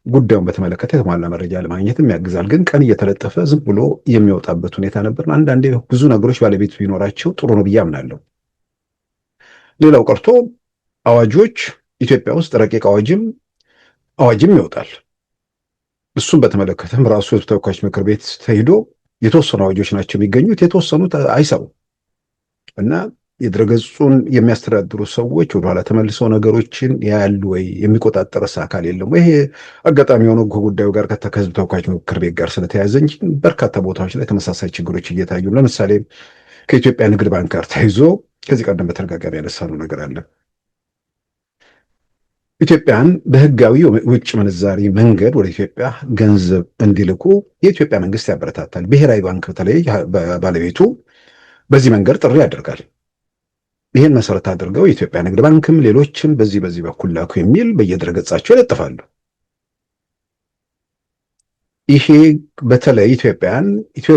ጉዳዩን በተመለከተ የተሟላ መረጃ ለማግኘትም ያግዛል። ግን ቀን እየተለጠፈ ዝም ብሎ የሚወጣበት ሁኔታ ነበር። አንዳንዴ ብዙ ነገሮች ባለቤት ቢኖራቸው ጥሩ ነው ብዬ አምናለሁ። ሌላው ቀርቶ አዋጆች ኢትዮጵያ ውስጥ ረቂቅ አዋጅም ይወጣል። እሱም በተመለከተም ራሱ የሕዝብ ተወካዮች ምክር ቤት ተሄዶ የተወሰኑ አዋጆች ናቸው የሚገኙት፣ የተወሰኑት አይሰሩም እና የድረገጹን የሚያስተዳድሩ ሰዎች ወደኋላ ተመልሰው ነገሮችን ያያሉ ወይ? የሚቆጣጠር አካል የለም። ይሄ አጋጣሚ የሆነው ከጉዳዩ ጋር ከሕዝብ ተወካዮች ምክር ቤት ጋር ስለተያያዘ እንጂ በርካታ ቦታዎች ላይ ተመሳሳይ ችግሮች እየታዩ፣ ለምሳሌ ከኢትዮጵያ ንግድ ባንክ ጋር ተይዞ ከዚህ ቀደም በተደጋጋሚ ያነሳነው ነገር አለ። ኢትዮጵያን በህጋዊ ውጭ ምንዛሪ መንገድ ወደ ኢትዮጵያ ገንዘብ እንዲልኩ የኢትዮጵያ መንግስት ያበረታታል። ብሔራዊ ባንክ በተለይ ባለቤቱ በዚህ መንገድ ጥሪ ያደርጋል። ይህን መሰረት አድርገው የኢትዮጵያ ንግድ ባንክም ሌሎችም በዚህ በኩል ላኩ የሚል በየድረገጻቸው ይለጥፋሉ። ይሄ በተለይ ኢትዮጵያን ኢትዮ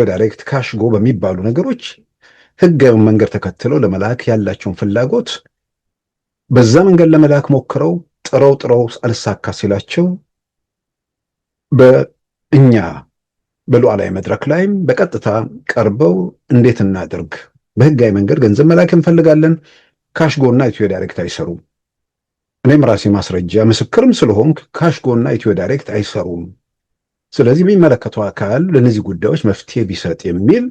ዳይሬክት፣ ካሽጎ በሚባሉ ነገሮች ህጋዊ መንገድ ተከትለው ለመላክ ያላቸውን ፍላጎት በዛ መንገድ ለመላክ ሞክረው ጥረው አልሳካ ሲላቸው በእኛ በሉዓላዊ መድረክ ላይም በቀጥታ ቀርበው እንዴት እናድርግ፣ በህጋዊ መንገድ ገንዘብ መላክ እንፈልጋለን፣ ካሽጎና ኢትዮ ዳይሬክት አይሰሩም፣ እኔም ራሴ ማስረጃ ምስክርም ስለሆንክ ካሽጎና ኢትዮ ዳይሬክት አይሰሩም፣ ስለዚህ የሚመለከተው አካል ለእነዚህ ጉዳዮች መፍትሄ ቢሰጥ የሚል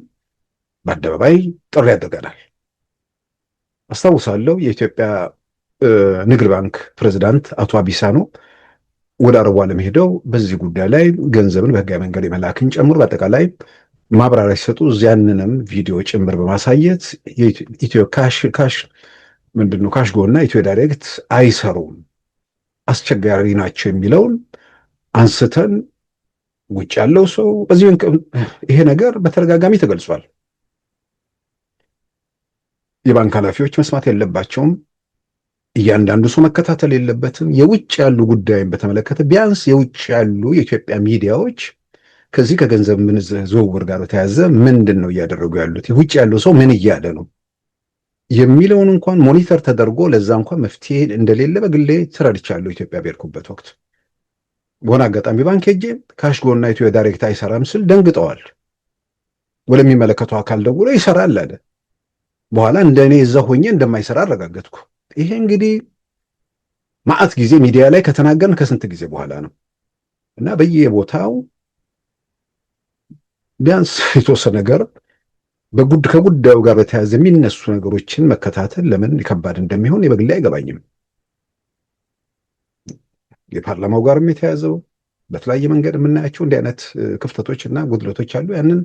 በአደባባይ ጥሪ ያደርገናል። አስታውሳለሁ የኢትዮጵያ ንግድ ባንክ ፕሬዝዳንት አቶ አቢሳኖ ወደ አረቡ ዓለም ሄደው በዚህ ጉዳይ ላይ ገንዘብን በህጋዊ መንገድ የመላክን ጨምሮ በአጠቃላይ ማብራሪያ ሲሰጡ ያንንም ቪዲዮ ጭምር በማሳየት ኢትዮ ካሽጎ እና ኢትዮ ዳይሬክት አይሰሩም፣ አስቸጋሪ ናቸው የሚለውን አንስተን ውጭ ያለው ሰው በዚህ ይሄ ነገር በተደጋጋሚ ተገልጿል። የባንክ ኃላፊዎች መስማት የለባቸውም። እያንዳንዱ ሰው መከታተል የለበትም። የውጭ ያሉ ጉዳይን በተመለከተ ቢያንስ የውጭ ያሉ የኢትዮጵያ ሚዲያዎች ከዚህ ከገንዘብ ዝውውር ጋር በተያያዘ ምንድን ነው እያደረጉ ያሉት፣ ውጭ ያለው ሰው ምን እያለ ነው የሚለውን እንኳን ሞኒተር ተደርጎ ለዛ እንኳን መፍትሄ እንደሌለ በግሌ ተረድቻለሁ። ኢትዮጵያ በሄድኩበት ወቅት በሆነ አጋጣሚ ባንክ ሄጄ ካሽጎና ኢትዮ ዳይሬክት አይሰራም ስል ደንግጠዋል። ወደሚመለከተው አካል ደውሎ ይሰራል አለ። በኋላ እንደኔ እዛ ሆኜ እንደማይሰራ አረጋገጥኩ። ይሄ እንግዲህ ማዕት ጊዜ ሚዲያ ላይ ከተናገርን ከስንት ጊዜ በኋላ ነው እና በየቦታው ቢያንስ የተወሰነ ነገር ከጉዳዩ ጋር በተያያዘ የሚነሱ ነገሮችን መከታተል ለምን ከባድ እንደሚሆን በግሌ አይገባኝም። የፓርላማው ጋርም የተያዘው በተለያየ መንገድ የምናያቸው እንዲህ አይነት ክፍተቶች እና ጉድለቶች አሉ። ያንን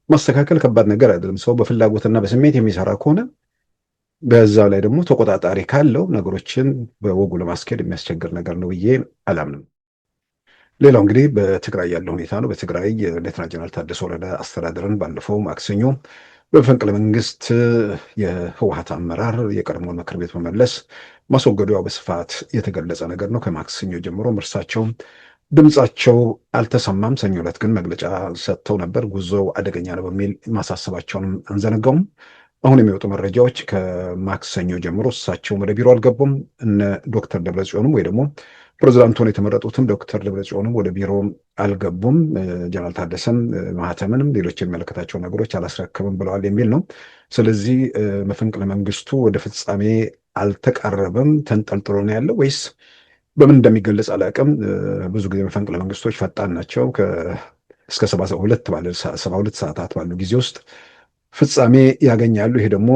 ማስተካከል ከባድ ነገር አይደለም። ሰው በፍላጎትና በስሜት የሚሰራ ከሆነ በዛው ላይ ደግሞ ተቆጣጣሪ ካለው ነገሮችን በወጉ ለማስኬድ የሚያስቸግር ነገር ነው ብዬ አላምንም። ሌላው እንግዲህ በትግራይ ያለው ሁኔታ ነው። በትግራይ ሌተና ጀነራል ታደሰ ወረደ አስተዳደርን ባለፈው ማክሰኞ በመፈንቅለ መንግስት የህወሓት አመራር የቀድሞውን ምክር ቤት መመለስ ማስወገዱ ያው በስፋት የተገለጸ ነገር ነው። ከማክሰኞ ጀምሮ እርሳቸው ድምጻቸው አልተሰማም። ሰኞ ዕለት ግን መግለጫ ሰጥተው ነበር። ጉዞው አደገኛ ነው በሚል ማሳሰባቸውንም አንዘነጋውም። አሁን የሚወጡ መረጃዎች ከማክሰኞ ጀምሮ እሳቸው ወደ ቢሮ አልገቡም። እነ ዶክተር ደብረጽዮንም ወይ ደግሞ ፕሬዚዳንት ሆነው የተመረጡትም ዶክተር ደብረጽዮንም ወደ ቢሮ አልገቡም። ጀነራል ታደሰም ማህተምንም ሌሎች የሚመለከታቸው ነገሮች አላስረክብም ብለዋል የሚል ነው። ስለዚህ መፈንቅለ መንግስቱ ወደ ፍጻሜ አልተቃረበም፣ ተንጠልጥሎ ነው ያለው ወይስ በምን እንደሚገለጽ አላውቅም። ብዙ ጊዜ መፈንቅለ መንግስቶች ፈጣን ናቸው። እስከ 72 ሰዓታት ባሉ ጊዜ ውስጥ ፍጻሜ ያገኛሉ። ይሄ ደግሞ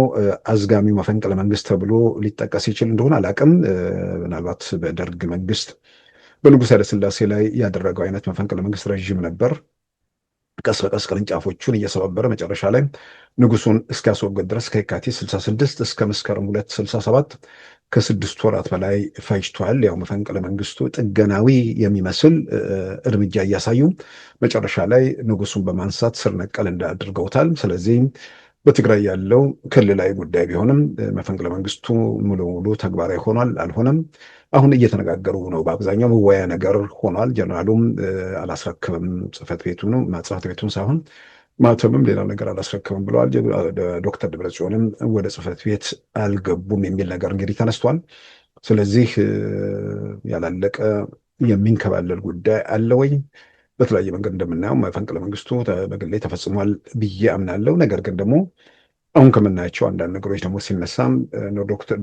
አዝጋሚው መፈንቅለ መንግስት ተብሎ ሊጠቀስ ይችል እንደሆነ አላውቅም። ምናልባት በደርግ መንግስት በንጉሥ ኃይለሥላሴ ላይ ያደረገው አይነት መፈንቅለ መንግስት ረዥም ነበር። ቀስ በቀስ ቅርንጫፎቹን እየሰባበረ መጨረሻ ላይ ንጉሱን እስኪያስወግድ ድረስ ከየካቲት 66 እስከ መስከረም 267 ከ6 ወራት በላይ ፈጅቷል። ያው መፈንቅለ መንግስቱ ጥገናዊ የሚመስል እርምጃ እያሳዩ መጨረሻ ላይ ንጉሱን በማንሳት ስር ነቀል እንዳድርገውታል። ስለዚህ በትግራይ ያለው ክልላዊ ጉዳይ ቢሆንም መፈንቅለ መንግስቱ ሙሉ ሙሉ ተግባራዊ ሆኗል አልሆነም አሁን እየተነጋገሩ ነው። በአብዛኛው መወያ ነገር ሆኗል። ጀነራሉም አላስረክብም ጽህፈት ቤቱን ሳይሆን ማተምም ሌላ ነገር አላስረክብም ብለዋል። ዶክተር ደብረጽዮንም ወደ ጽህፈት ቤት አልገቡም የሚል ነገር እንግዲህ ተነስቷል። ስለዚህ ያላለቀ የሚንከባለል ጉዳይ አለ ወይ? በተለያየ መንገድ እንደምናየው መፈንቅለ መንግስቱ በግሌ ተፈጽሟል ብዬ አምናለሁ። ነገር ግን ደግሞ አሁን ከምናያቸው አንዳንድ ነገሮች ደግሞ ሲነሳም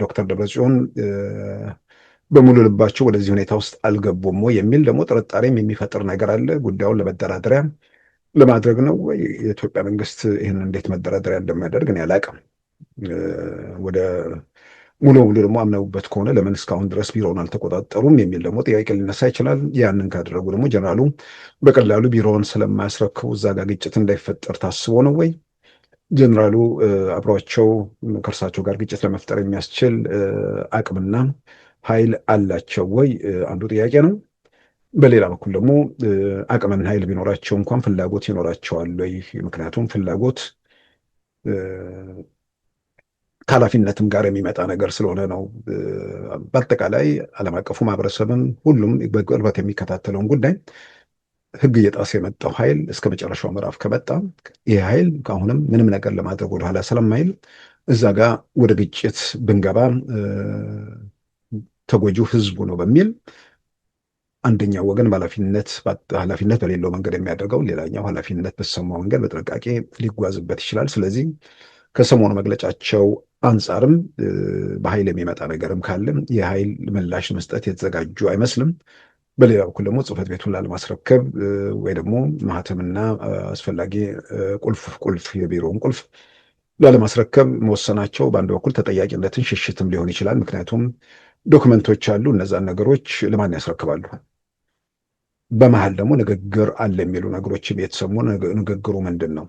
ዶክተር ደብረጽዮን በሙሉ ልባቸው ወደዚህ ሁኔታ ውስጥ አልገቡም ወይ የሚል ደግሞ ጥርጣሬም የሚፈጥር ነገር አለ። ጉዳዩን ለመደራደሪያ ለማድረግ ነው ወይ? የኢትዮጵያ መንግስት ይህን እንዴት መደራደሪያ እንደሚያደርግ እኔ አላውቅም። ወደ ሙሉ በሙሉ ደግሞ አምነውበት ከሆነ ለምን እስካሁን ድረስ ቢሮውን አልተቆጣጠሩም የሚል ደግሞ ጥያቄ ሊነሳ ይችላል። ያንን ካደረጉ ደግሞ ጀነራሉ በቀላሉ ቢሮውን ስለማያስረክቡ እዛ ጋር ግጭት እንዳይፈጠር ታስቦ ነው ወይ? ጀነራሉ አብሯቸው ከእርሳቸው ጋር ግጭት ለመፍጠር የሚያስችል አቅምና ኃይል አላቸው ወይ? አንዱ ጥያቄ ነው። በሌላ በኩል ደግሞ አቅምና ኃይል ቢኖራቸው እንኳን ፍላጎት ይኖራቸዋል ወይ? ምክንያቱም ፍላጎት ከኃላፊነትም ጋር የሚመጣ ነገር ስለሆነ ነው። በአጠቃላይ ዓለም አቀፉ ማህበረሰብም ሁሉም በቅርበት የሚከታተለውን ጉዳይ ህግ እየጣሰ የመጣው ኃይል እስከ መጨረሻው ምዕራፍ ከመጣ ይህ ኃይል ከአሁንም ምንም ነገር ለማድረግ ወደኋላ ስለማይል እዛ ጋር ወደ ግጭት ብንገባ ተጎጂው ህዝቡ ነው በሚል አንደኛው ወገን ኃላፊነት በሌለው መንገድ የሚያደርገው ሌላኛው ኃላፊነት በተሰማው መንገድ በጥንቃቄ ሊጓዝበት ይችላል። ስለዚህ ከሰሞኑ መግለጫቸው አንጻርም በኃይል የሚመጣ ነገርም ካለም የኃይል ምላሽ መስጠት የተዘጋጁ አይመስልም። በሌላ በኩል ደግሞ ጽህፈት ቤቱን ላለማስረከብ ወይ ደግሞ ማህተምና አስፈላጊ ቁልፍ የቢሮውን ቁልፍ ላለማስረከብ መወሰናቸው በአንድ በኩል ተጠያቂነትን ሽሽትም ሊሆን ይችላል። ምክንያቱም ዶክመንቶች አሉ። እነዛን ነገሮች ለማን ያስረክባሉ? በመሀል ደግሞ ንግግር አለ የሚሉ ነገሮችም የተሰሙ ንግግሩ ምንድን ነው?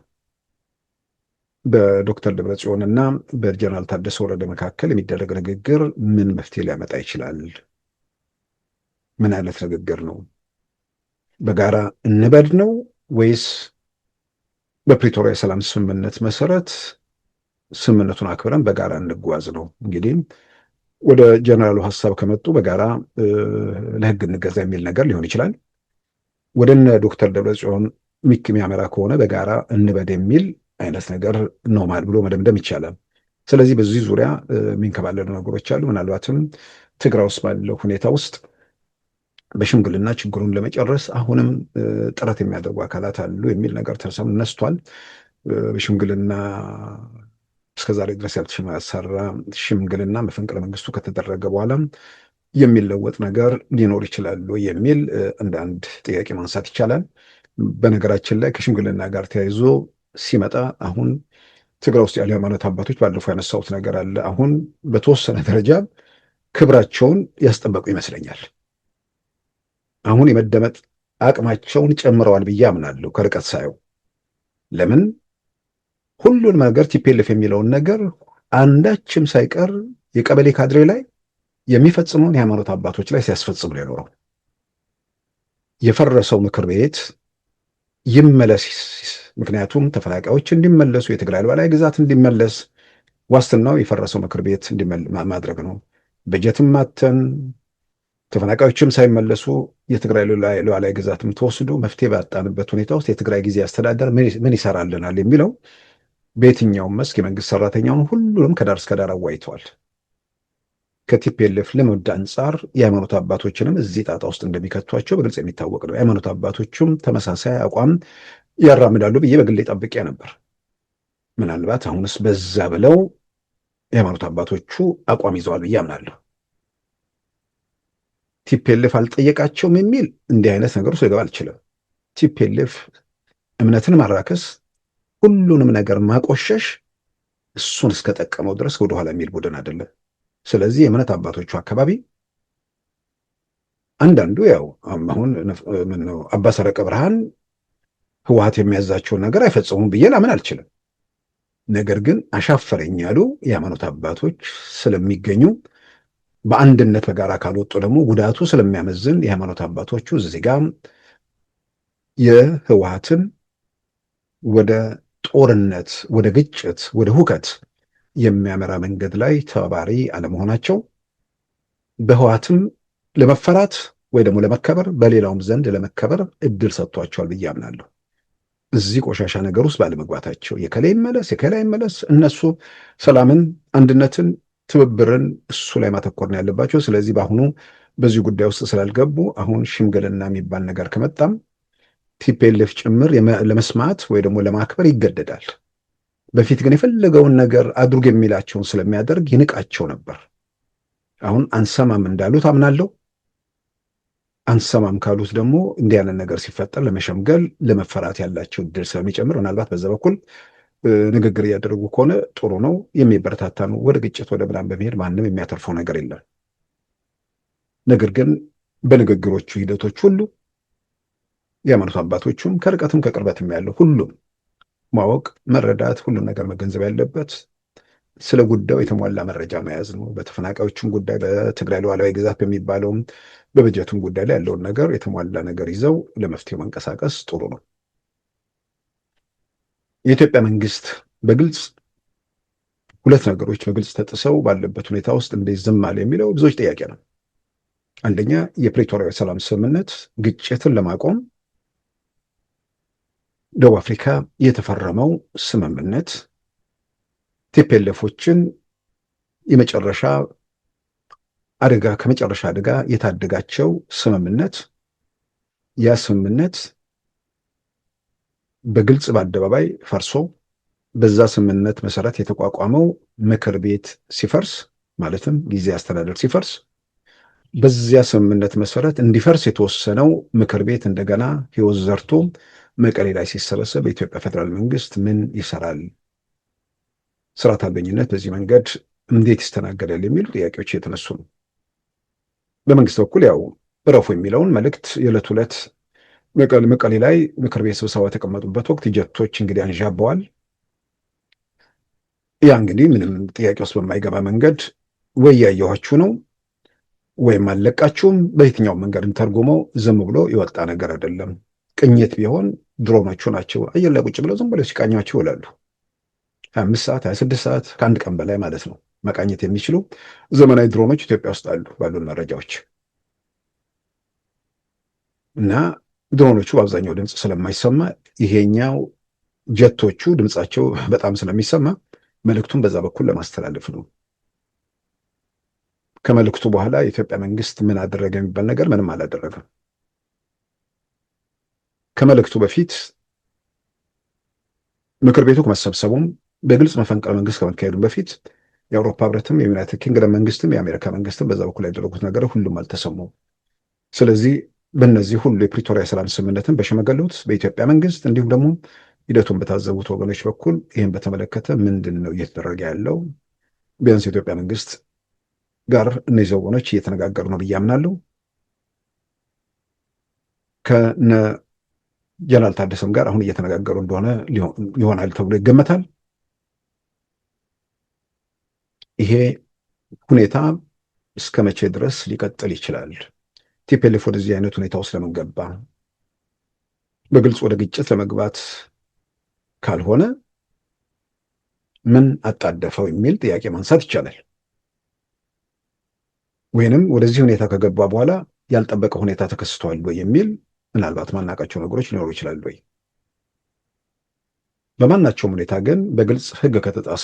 በዶክተር ደብረጽዮን እና በጀነራል ታደሰ ወረደ መካከል የሚደረግ ንግግር ምን መፍትሄ ሊያመጣ ይችላል? ምን አይነት ንግግር ነው? በጋራ እንበድ ነው ወይስ በፕሪቶሪያ የሰላም ስምምነት መሰረት ስምምነቱን አክብረን በጋራ እንጓዝ ነው? እንግዲህ ወደ ጀነራሉ ሀሳብ ከመጡ በጋራ ለህግ እንገዛ የሚል ነገር ሊሆን ይችላል። ወደ እነ ዶክተር ደብረጽዮን የሚያመራ ከሆነ በጋራ እንበድ የሚል አይነት ነገር ነው ብሎ መደምደም ይቻላል። ስለዚህ በዚህ ዙሪያ የሚንከባለሉ ነገሮች አሉ። ምናልባትም ትግራይ ውስጥ ባለው ሁኔታ ውስጥ በሽምግልና ችግሩን ለመጨረስ አሁንም ጥረት የሚያደርጉ አካላት አሉ የሚል ነገር ተነስቷል። በሽምግልና እስከዛሬ ድረስ ያልተሰራ ሽምግልና መፈንቅለ መንግስቱ ከተደረገ በኋላ የሚለወጥ ነገር ሊኖር ይችላሉ የሚል እንደ አንድ ጥያቄ ማንሳት ይቻላል። በነገራችን ላይ ከሽምግልና ጋር ተያይዞ ሲመጣ አሁን ትግራይ ውስጥ ያሉ ሃይማኖት አባቶች ባለፈው ያነሳሁት ነገር አለ። አሁን በተወሰነ ደረጃ ክብራቸውን ያስጠበቁ ይመስለኛል። አሁን የመደመጥ አቅማቸውን ጨምረዋል ብዬ አምናለሁ ከርቀት ሳየው። ለምን ሁሉንም ነገር ቲፒኤልኤፍ የሚለውን ነገር አንዳችም ሳይቀር የቀበሌ ካድሬ ላይ የሚፈጽመውን የሃይማኖት አባቶች ላይ ሲያስፈጽም ነው የኖረው። የፈረሰው ምክር ቤት ይመለስ። ምክንያቱም ተፈናቃዮች እንዲመለሱ፣ የትግራይ ሉዓላዊ ግዛት እንዲመለስ ዋስትናው የፈረሰው ምክር ቤት ማድረግ ነው። በጀትም ማተን ተፈናቃዮችም ሳይመለሱ የትግራይ ሉዓላዊ ግዛትም ተወስዶ መፍትሄ ባጣንበት ሁኔታ ውስጥ የትግራይ ጊዜ አስተዳደር ምን ይሰራልናል የሚለው በየትኛውም መስክ የመንግስት ሰራተኛውን ሁሉንም ከዳር እስከ ዳር አዋይተዋል። ከቲፒኤልኤፍ ልምድ አንጻር የሃይማኖት አባቶችንም እዚህ ጣጣ ውስጥ እንደሚከቷቸው በግልጽ የሚታወቅ ነው። የሃይማኖት አባቶቹም ተመሳሳይ አቋም ያራምዳሉ ብዬ በግሌ ጠብቄ ነበር። ምናልባት አሁንስ በዛ ብለው የሃይማኖት አባቶቹ አቋም ይዘዋል ብዬ አምናለሁ። ቲፒኤልኤፍ አልጠየቃቸውም የሚል እንዲህ አይነት ነገር ውስጥ ሊገባ አልችልም። ቲፒኤልኤፍ እምነትን ማራከስ፣ ሁሉንም ነገር ማቆሸሽ እሱን እስከጠቀመው ድረስ ወደኋላ የሚል ቡድን አይደለም። ስለዚህ የእምነት አባቶቹ አካባቢ አንዳንዱ ያው አሁን ምነው አባ ሰረቀ ብርሃን ህወሓት የሚያዛቸውን ነገር አይፈጽሙም ብዬ ላምን አልችልም። ነገር ግን አሻፈረኝ ያሉ የሃይማኖት አባቶች ስለሚገኙ በአንድነት በጋራ ካልወጡ ደግሞ ጉዳቱ ስለሚያመዝን የሃይማኖት አባቶቹ እዚህ ጋር የህወሓትን ወደ ጦርነት፣ ወደ ግጭት፣ ወደ ሁከት የሚያመራ መንገድ ላይ ተባባሪ አለመሆናቸው በህወሓትም ለመፈራት ወይ ደግሞ ለመከበር በሌላውም ዘንድ ለመከበር እድል ሰጥቷቸዋል ብዬ አምናለሁ። እዚህ ቆሻሻ ነገር ውስጥ ባለመግባታቸው የከላይ ይመለስ የከላይ ይመለስ፣ እነሱ ሰላምን፣ አንድነትን፣ ትብብርን እሱ ላይ ማተኮር ነው ያለባቸው። ስለዚህ በአሁኑ በዚህ ጉዳይ ውስጥ ስላልገቡ አሁን ሽምግልና የሚባል ነገር ከመጣም ቲፒኤልኤፍ ጭምር ለመስማት ወይ ደግሞ ለማክበር ይገደዳል። በፊት ግን የፈለገውን ነገር አድርግ የሚላቸውን ስለሚያደርግ ይንቃቸው ነበር። አሁን አንሰማም እንዳሉት አምናለሁ። አንሰማም ካሉት ደግሞ እንዲህ ያለ ነገር ሲፈጠር ለመሸምገል ለመፈራት ያላቸው እድል ስለሚጨምር ምናልባት በዛ በኩል ንግግር እያደረጉ ከሆነ ጥሩ ነው፣ የሚበረታታ ነው። ወደ ግጭት ወደ ምናምን በመሄድ ማንም የሚያተርፈው ነገር የለም። ነገር ግን በንግግሮቹ ሂደቶች ሁሉ የሃይማኖት አባቶቹም ከርቀትም ከቅርበትም ያለው ሁሉም ማወቅ፣ መረዳት፣ ሁሉም ነገር መገንዘብ ያለበት ስለ ጉዳዩ የተሟላ መረጃ መያዝ ነው። በተፈናቃዮቹም ጉዳይ፣ በትግራይ ሉዓላዊ ግዛት በሚባለውም በበጀቱም ጉዳይ ላይ ያለውን ነገር የተሟላ ነገር ይዘው ለመፍትሄው መንቀሳቀስ ጥሩ ነው። የኢትዮጵያ መንግስት በግልጽ ሁለት ነገሮች በግልጽ ተጥሰው ባለበት ሁኔታ ውስጥ እንዴት ዝም አለ የሚለው ብዙዎች ጥያቄ ነው። አንደኛ የፕሪቶሪያ ሰላም ስምምነት ግጭትን ለማቆም ደቡብ አፍሪካ የተፈረመው ስምምነት ቲፒኤልኤፎችን የመጨረሻ አደጋ ከመጨረሻ አደጋ የታደጋቸው ስምምነት፣ ያ ስምምነት በግልጽ በአደባባይ ፈርሶ በዛ ስምምነት መሰረት የተቋቋመው ምክር ቤት ሲፈርስ፣ ማለትም ጊዜ አስተዳደር ሲፈርስ፣ በዚያ ስምምነት መሰረት እንዲፈርስ የተወሰነው ምክር ቤት እንደገና ህይወት ዘርቶ መቀሌ ላይ ሲሰበሰብ የኢትዮጵያ ፌዴራል መንግስት ምን ይሰራል? ስርዓት አልበኝነት በዚህ መንገድ እንዴት ይስተናገዳል? የሚሉ ጥያቄዎች የተነሱ ነው። በመንግስት በኩል ያው እረፉ የሚለውን መልእክት የዕለት ዕለት መቀሌ ላይ ምክር ቤት ስብሰባ የተቀመጡበት ወቅት ጀቶች እንግዲህ አንዣበዋል። ያ እንግዲህ ምንም ጥያቄ ውስጥ በማይገባ መንገድ ወይ ያየኋችሁ ነው ወይም አልለቃችሁም፣ በየትኛውም መንገድ ተርጉመው ዝም ብሎ የወጣ ነገር አይደለም። ቅኝት ቢሆን ድሮኖቹ ናቸው አየር ላይ ቁጭ ብለው ዝም ብለው ሲቃኟቸው ይውላሉ። 25 ሰዓት 26 ሰዓት ከአንድ ቀን በላይ ማለት ነው መቃኘት የሚችሉ ዘመናዊ ድሮኖች ኢትዮጵያ ውስጥ አሉ ባሉን መረጃዎች። እና ድሮኖቹ በአብዛኛው ድምፅ ስለማይሰማ ይሄኛው ጀቶቹ ድምፃቸው በጣም ስለሚሰማ መልእክቱን በዛ በኩል ለማስተላለፍ ነው። ከመልእክቱ በኋላ የኢትዮጵያ መንግስት ምን አደረገ የሚባል ነገር ምንም አላደረገም። ከመልእክቱ በፊት ምክር ቤቱ ከመሰብሰቡም በግልጽ መፈንቅለ መንግስት ከመካሄዱ በፊት የአውሮፓ ህብረትም የዩናይትድ ኪንግደም መንግስትም የአሜሪካ መንግስትም በዛ በኩል ያደረጉት ነገር ሁሉም አልተሰሙም። ስለዚህ በእነዚህ ሁሉ የፕሪቶሪያ ሰላም ስምምነትን በሸመገሉት በኢትዮጵያ መንግስት እንዲሁም ደግሞ ሂደቱን በታዘቡት ወገኖች በኩል ይህን በተመለከተ ምንድን ነው እየተደረገ ያለው? ቢያንስ የኢትዮጵያ መንግስት ጋር እነዚህ ወገኖች እየተነጋገሩ ነው ብዬ አምናለሁ። ከነ ጀነራል ታደሰም ጋር አሁን እየተነጋገሩ እንደሆነ ይሆናል ተብሎ ይገመታል። ይሄ ሁኔታ እስከ መቼ ድረስ ሊቀጥል ይችላል? ቲፒኤልኤፍ ወደዚህ አይነት ሁኔታ ውስጥ ለምን ገባ? በግልጽ ወደ ግጭት ለመግባት ካልሆነ ምን አጣደፈው የሚል ጥያቄ ማንሳት ይቻላል። ወይንም ወደዚህ ሁኔታ ከገባ በኋላ ያልጠበቀ ሁኔታ ተከስቷል ወይ የሚል ምናልባት ማናቃቸው ነገሮች ሊኖሩ ይችላሉ ወይ? በማናቸውም ሁኔታ ግን በግልጽ ሕግ ከተጣሰ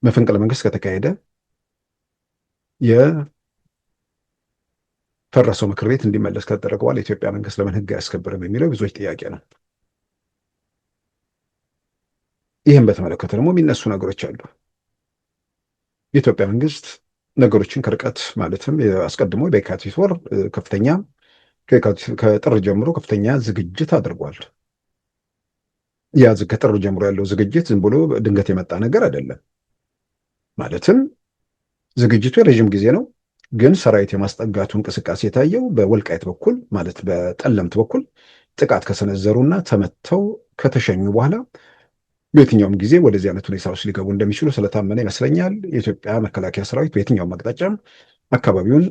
መፈንቅለ መንግስት ከተካሄደ የፈረሰው ምክር ቤት እንዲመለስ ከተደረገ በኋላ የኢትዮጵያ መንግስት ለምን ሕግ አያስከብርም የሚለው ብዙዎች ጥያቄ ነው። ይህም በተመለከተ ደግሞ የሚነሱ ነገሮች አሉ። የኢትዮጵያ መንግስት ነገሮችን ከርቀት ማለትም አስቀድሞ በየካቲት ወር ከፍተኛ ከጥር ጀምሮ ከፍተኛ ዝግጅት አድርጓል። ያ ከጥር ጀምሮ ያለው ዝግጅት ዝም ብሎ ድንገት የመጣ ነገር አይደለም። ማለትም ዝግጅቱ የረዥም ጊዜ ነው። ግን ሰራዊት የማስጠጋቱ እንቅስቃሴ የታየው በወልቃይት በኩል ማለት በጠለምት በኩል ጥቃት ከሰነዘሩና ተመተው ከተሸኙ በኋላ በየትኛውም ጊዜ ወደዚህ አይነት ሁኔታ ውስጥ ሊገቡ እንደሚችሉ ስለታመነ ይመስለኛል የኢትዮጵያ መከላከያ ሰራዊት በየትኛውም አቅጣጫ አካባቢውን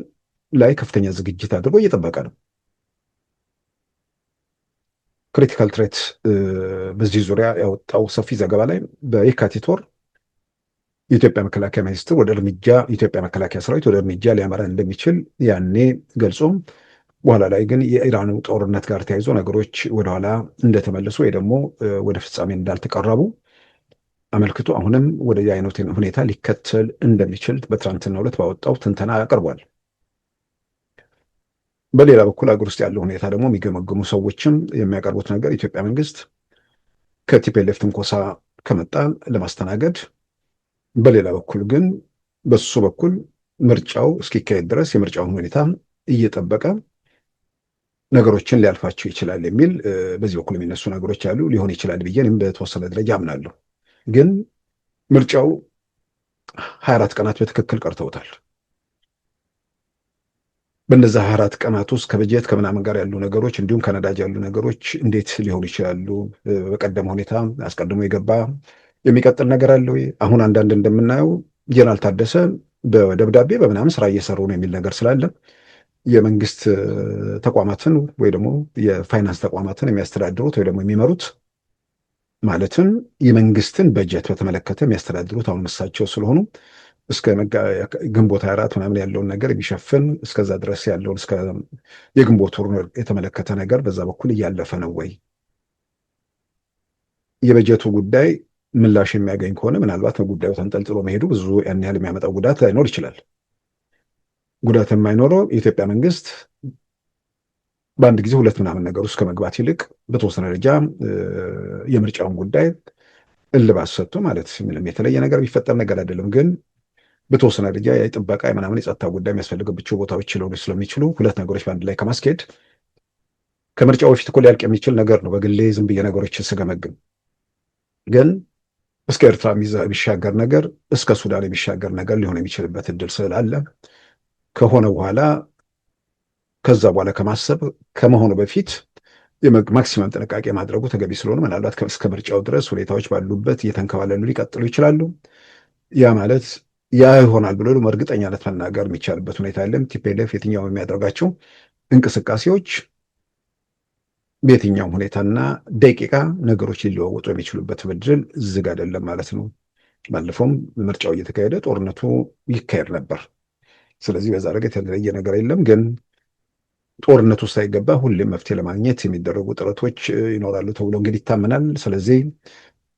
ላይ ከፍተኛ ዝግጅት አድርጎ እየጠበቀ ነው። ክሪቲካል ትሬት በዚህ ዙሪያ ያወጣው ሰፊ ዘገባ ላይ በየካቲት ወር የኢትዮጵያ መከላከያ ሚኒስትር የኢትዮጵያ መከላከያ ሰራዊት ወደ እርምጃ ሊያመራ እንደሚችል ያኔ ገልጾም በኋላ ላይ ግን የኢራኑ ጦርነት ጋር ተያይዞ ነገሮች ወደኋላ እንደተመለሱ ወይ ደግሞ ወደ ፍጻሜ እንዳልተቀረቡ አመልክቶ አሁንም ወደዚህ አይነት ሁኔታ ሊከተል እንደሚችል በትናንትናው ዕለት ባወጣው ትንተና አቅርቧል። በሌላ በኩል አገር ውስጥ ያለው ሁኔታ ደግሞ የሚገመግሙ ሰዎችም የሚያቀርቡት ነገር ኢትዮጵያ መንግስት ከቲፒኤልኤፍ ትንኮሳ ከመጣ ለማስተናገድ፣ በሌላ በኩል ግን በሱ በኩል ምርጫው እስኪካሄድ ድረስ የምርጫውን ሁኔታ እየጠበቀ ነገሮችን ሊያልፋቸው ይችላል የሚል በዚህ በኩል የሚነሱ ነገሮች አሉ። ሊሆን ይችላል ብዬ እኔም በተወሰነ ደረጃ አምናለሁ። ግን ምርጫው 24 ቀናት በትክክል ቀርተውታል። በእነዛ 24 ቀናት ውስጥ ከበጀት ከምናምን ጋር ያሉ ነገሮች እንዲሁም ከነዳጅ ያሉ ነገሮች እንዴት ሊሆኑ ይችላሉ? በቀደመ ሁኔታ አስቀድሞ የገባ የሚቀጥል ነገር አለ ወይ? አሁን አንዳንድ እንደምናየው ጀነራል ታደሰ በደብዳቤ በምናምን ስራ እየሰሩ ነው የሚል ነገር ስላለ የመንግስት ተቋማትን ወይ ደግሞ የፋይናንስ ተቋማትን የሚያስተዳድሩት ወይ ደግሞ የሚመሩት ማለትም የመንግስትን በጀት በተመለከተ የሚያስተዳድሩት አሁን እሳቸው ስለሆኑ እስከ ግንቦት 24 ምናምን ያለውን ነገር የሚሸፍን እስከዛ ድረስ ያለውን እስከ የግንቦት ወር የተመለከተ ነገር በዛ በኩል እያለፈ ነው ወይ? የበጀቱ ጉዳይ ምላሽ የሚያገኝ ከሆነ ምናልባት ጉዳዩ ተንጠልጥሎ መሄዱ ብዙ ያን ያህል የሚያመጣው ጉዳት ላይኖር ይችላል። ጉዳት የማይኖረው የኢትዮጵያ መንግስት በአንድ ጊዜ ሁለት ምናምን ነገር ውስጥ ከመግባት ይልቅ በተወሰነ ደረጃ የምርጫውን ጉዳይ እልባት ሰጥቶ ማለት ምንም የተለየ ነገር የሚፈጠር ነገር አይደለም። ግን በተወሰነ ደረጃ የጥበቃ ምናምን የጸጥታ ጉዳይ የሚያስፈልግባቸው ቦታዎች ሊሆኑ ስለሚችሉ ሁለት ነገሮች በአንድ ላይ ከማስኬድ ከምርጫው በፊት እኮ ሊያልቅ የሚችል ነገር ነው። በግሌ ዝም ብዬ ነገሮችን ስገመግም ግን እስከ ኤርትራ የሚሻገር ነገር እስከ ሱዳን የሚሻገር ነገር ሊሆን የሚችልበት እድል ስላለ ከሆነ በኋላ ከዛ በኋላ ከማሰብ ከመሆኑ በፊት ማክሲመም ጥንቃቄ ማድረጉ ተገቢ ስለሆነ ምናልባት እስከ ምርጫው ድረስ ሁኔታዎች ባሉበት እየተንከባለሉ ሊቀጥሉ ይችላሉ። ያ ማለት ያ ይሆናል ብሎ እርግጠኛነት መናገር የሚቻልበት ሁኔታ የለም። ቲፒኤልኤፍ የትኛው የሚያደርጋቸው እንቅስቃሴዎች በየትኛውም ሁኔታና ደቂቃ ነገሮች ሊለዋወጡ የሚችሉበት እድል ዝግ አይደለም ማለት ነው። ባለፈውም ምርጫው እየተካሄደ ጦርነቱ ይካሄድ ነበር። ስለዚህ በዛ ረገድ የተለየ ነገር የለም። ግን ጦርነቱ ሳይገባ ሁሌም መፍትሄ ለማግኘት የሚደረጉ ጥረቶች ይኖራሉ ተብሎ እንግዲህ ይታመናል። ስለዚህ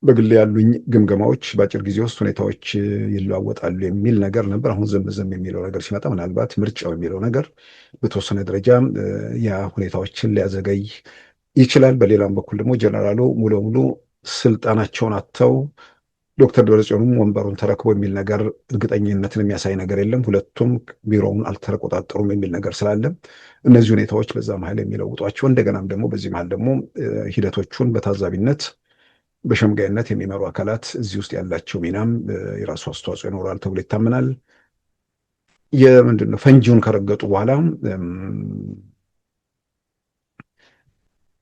በግል ያሉኝ ግምገማዎች በአጭር ጊዜ ውስጥ ሁኔታዎች ይለዋወጣሉ የሚል ነገር ነበር። አሁን ዝም የሚለው ነገር ሲመጣ ምናልባት ምርጫው የሚለው ነገር በተወሰነ ደረጃ ያ ሁኔታዎችን ሊያዘገይ ይችላል። በሌላም በኩል ደግሞ ጀነራሉ ሙሉ በሙሉ ስልጣናቸውን አጥተው ዶክተር ደብረጽዮንም ወንበሩን ተረክቦ የሚል ነገር እርግጠኝነትን የሚያሳይ ነገር የለም። ሁለቱም ቢሮውን አልተቆጣጠሩም የሚል ነገር ስላለ እነዚህ ሁኔታዎች በዛ መሀል የሚለውጧቸው እንደገናም ደግሞ በዚህ መሀል ደግሞ ሂደቶቹን በታዛቢነት በሸምጋይነት የሚመሩ አካላት እዚህ ውስጥ ያላቸው ሚናም የራሱ አስተዋጽኦ ይኖራል ተብሎ ይታመናል። የምንድነው ፈንጂውን ከረገጡ በኋላ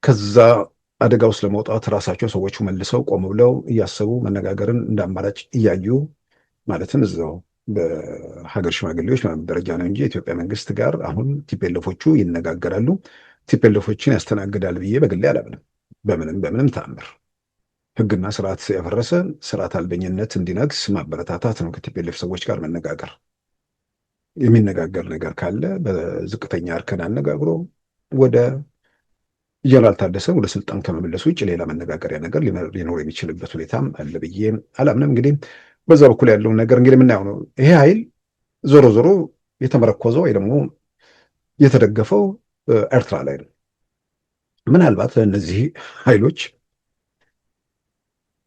ከዛ አደጋ ውስጥ ለመውጣት ራሳቸው ሰዎቹ መልሰው ቆም ብለው እያሰቡ መነጋገርን እንደ አማራጭ እያዩ ማለትም እዛው በሀገር ሽማግሌዎች ደረጃ ነው እንጂ የኢትዮጵያ መንግስት ጋር አሁን ቲፔልፎቹ ይነጋገራሉ፣ ቲፔልፎችን ያስተናግዳል ብዬ በግሌ አላምንም። በምንም ተአምር ህግና ስርዓት ያፈረሰ ስርዓት አልበኝነት እንዲነግስ ማበረታታት ነው። ከቲፔልፍ ሰዎች ጋር መነጋገር፣ የሚነጋገር ነገር ካለ በዝቅተኛ እርከን አነጋግሮ ወደ ጀነራል ታደሰን ወደ ስልጣን ከመመለሱ ውጭ ሌላ መነጋገሪያ ነገር ሊኖር የሚችልበት ሁኔታም አለ ብዬ አላምንም። እንግዲህ በዛ በኩል ያለውን ነገር እንግዲህ የምናየው ነው። ይሄ ኃይል ዞሮ ዞሮ የተመረኮዘው ወይ ደግሞ የተደገፈው ኤርትራ ላይ ነው። ምናልባት ለእነዚህ ኃይሎች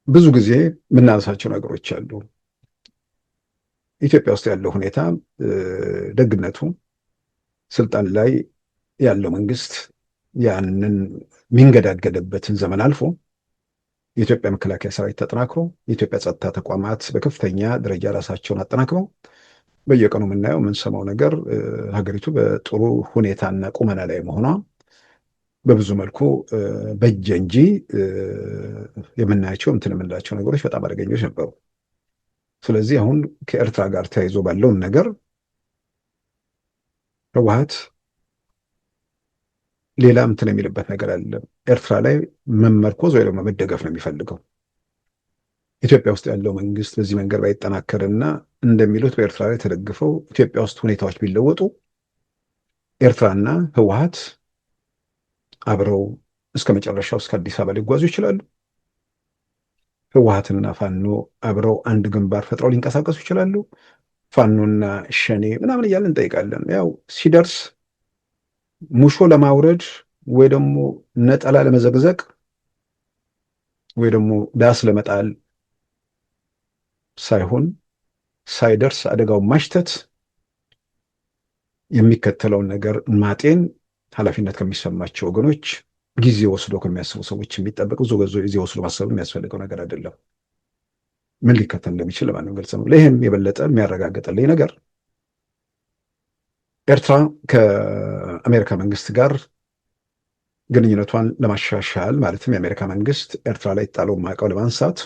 ብዙ ጊዜ የምናነሳቸው ነገሮች አሉ። ኢትዮጵያ ውስጥ ያለው ሁኔታ ደግነቱ ስልጣን ላይ ያለው መንግስት ያንን የሚንገዳገድበትን ዘመን አልፎ የኢትዮጵያ መከላከያ ሰራዊት ተጠናክሮ የኢትዮጵያ ጸጥታ ተቋማት በከፍተኛ ደረጃ ራሳቸውን አጠናክረው በየቀኑ የምናየው የምንሰማው ነገር ሀገሪቱ በጥሩ ሁኔታና ቁመና ላይ መሆኗ በብዙ መልኩ በጀ እንጂ የምናያቸው የምንላቸው ነገሮች በጣም አደገኞች ነበሩ። ስለዚህ አሁን ከኤርትራ ጋር ተያይዞ ባለውን ነገር ህወሓት ሌላ የሚልበት ነገር አለ። ኤርትራ ላይ መመርኮዝ ወይ ደግሞ መደገፍ ነው የሚፈልገው። ኢትዮጵያ ውስጥ ያለው መንግስት በዚህ መንገድ ባይጠናከርና እንደሚሉት በኤርትራ ላይ ተደግፈው ኢትዮጵያ ውስጥ ሁኔታዎች ቢለወጡ ኤርትራና ህወሓት አብረው እስከ መጨረሻው እስከ አዲስ አበባ ሊጓዙ ይችላሉ። ህወሓትና ፋኖ አብረው አንድ ግንባር ፈጥረው ሊንቀሳቀሱ ይችላሉ። ፋኖና ሸኔ ምናምን እያልን እንጠይቃለን። ያው ሲደርስ ሙሾ ለማውረድ ወይ ደግሞ ነጠላ ለመዘግዘቅ ወይ ደግሞ ዳስ ለመጣል ሳይሆን ሳይደርስ አደጋውን ማሽተት፣ የሚከተለውን ነገር ማጤን ኃላፊነት ከሚሰማቸው ወገኖች ጊዜ ወስዶ ከሚያስቡ ሰዎች የሚጠበቅ ብዙ ጊዜ ወስዶ ማሰብ የሚያስፈልገው ነገር አይደለም። ምን ሊከተል እንደሚችል ለማንም ግልጽ ነው። ለይህም የበለጠ የሚያረጋግጥልኝ ነገር ኤርትራ ከአሜሪካ መንግስት ጋር ግንኙነቷን ለማሻሻል ማለትም የአሜሪካ መንግስት ኤርትራ ላይ የተጣለውን ማዕቀብ ለማንሳት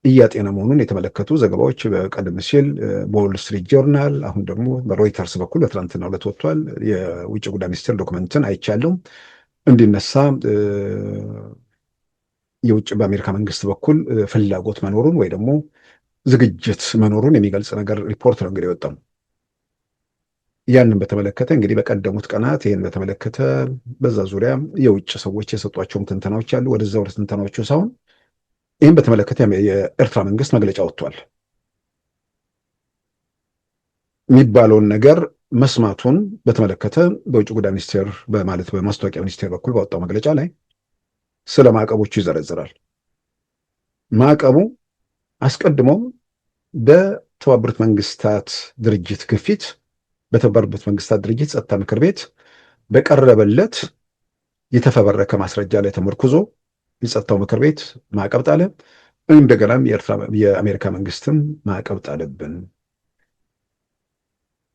እያጤነ መሆኑን የተመለከቱ ዘገባዎች በቀደም ሲል በዎል ስትሪት ጆርናል፣ አሁን ደግሞ በሮይተርስ በኩል በትናንትናው ዕለት ወጥቷል። የውጭ ጉዳይ ሚኒስቴር ዶክመንትን አይቻለሁ። እንዲነሳ የውጭ በአሜሪካ መንግስት በኩል ፍላጎት መኖሩን ወይ ደግሞ ዝግጅት መኖሩን የሚገልጽ ነገር ሪፖርት ነው እንግዲህ የወጣው። ያንን በተመለከተ እንግዲህ በቀደሙት ቀናት ይህን በተመለከተ በዛ ዙሪያ የውጭ ሰዎች የሰጧቸውም ትንተናዎች አሉ። ወደዛ ወደ ትንተናዎቹ ሳይሆን ይህን በተመለከተ የኤርትራ መንግስት መግለጫ ወጥቷል። የሚባለውን ነገር መስማቱን በተመለከተ በውጭ ጉዳይ ሚኒስቴር በማለት በማስታወቂያ ሚኒስቴር በኩል ባወጣው መግለጫ ላይ ስለ ማዕቀቦቹ ይዘረዝራል። ማዕቀቡ አስቀድሞም በተባበሩት መንግስታት ድርጅት ግፊት በተባበሩት መንግስታት ድርጅት ጸጥታ ምክር ቤት በቀረበለት የተፈበረከ ማስረጃ ላይ ተመርኩዞ የጸጥታው ምክር ቤት ማዕቀብ ጣለ። እንደገናም የአሜሪካ መንግስትም ማዕቀብ ጣለብን፣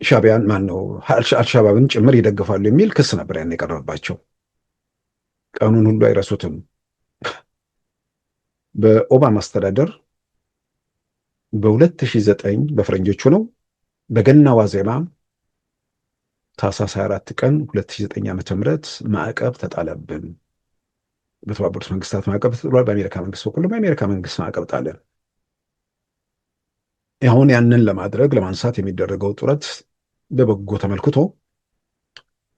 ሻዕቢያን አልሻባብን ጭምር ይደግፋሉ የሚል ክስ ነበር ያን የቀረበባቸው። ቀኑን ሁሉ አይረሱትም። በኦባማ አስተዳደር በ2009 በፈረንጆቹ ነው በገና ዋዜማ ታህሳስ 24 ቀን 2009 ዓ.ም ማዕቀብ ተጣለብን። በተባበሩት መንግስታት ማዕቀብ ተጥሏል። በአሜሪካ መንግስት በኩል በአሜሪካ መንግስት ማዕቀብ ጣለ። አሁን ያንን ለማድረግ ለማንሳት የሚደረገው ጥረት በበጎ ተመልክቶ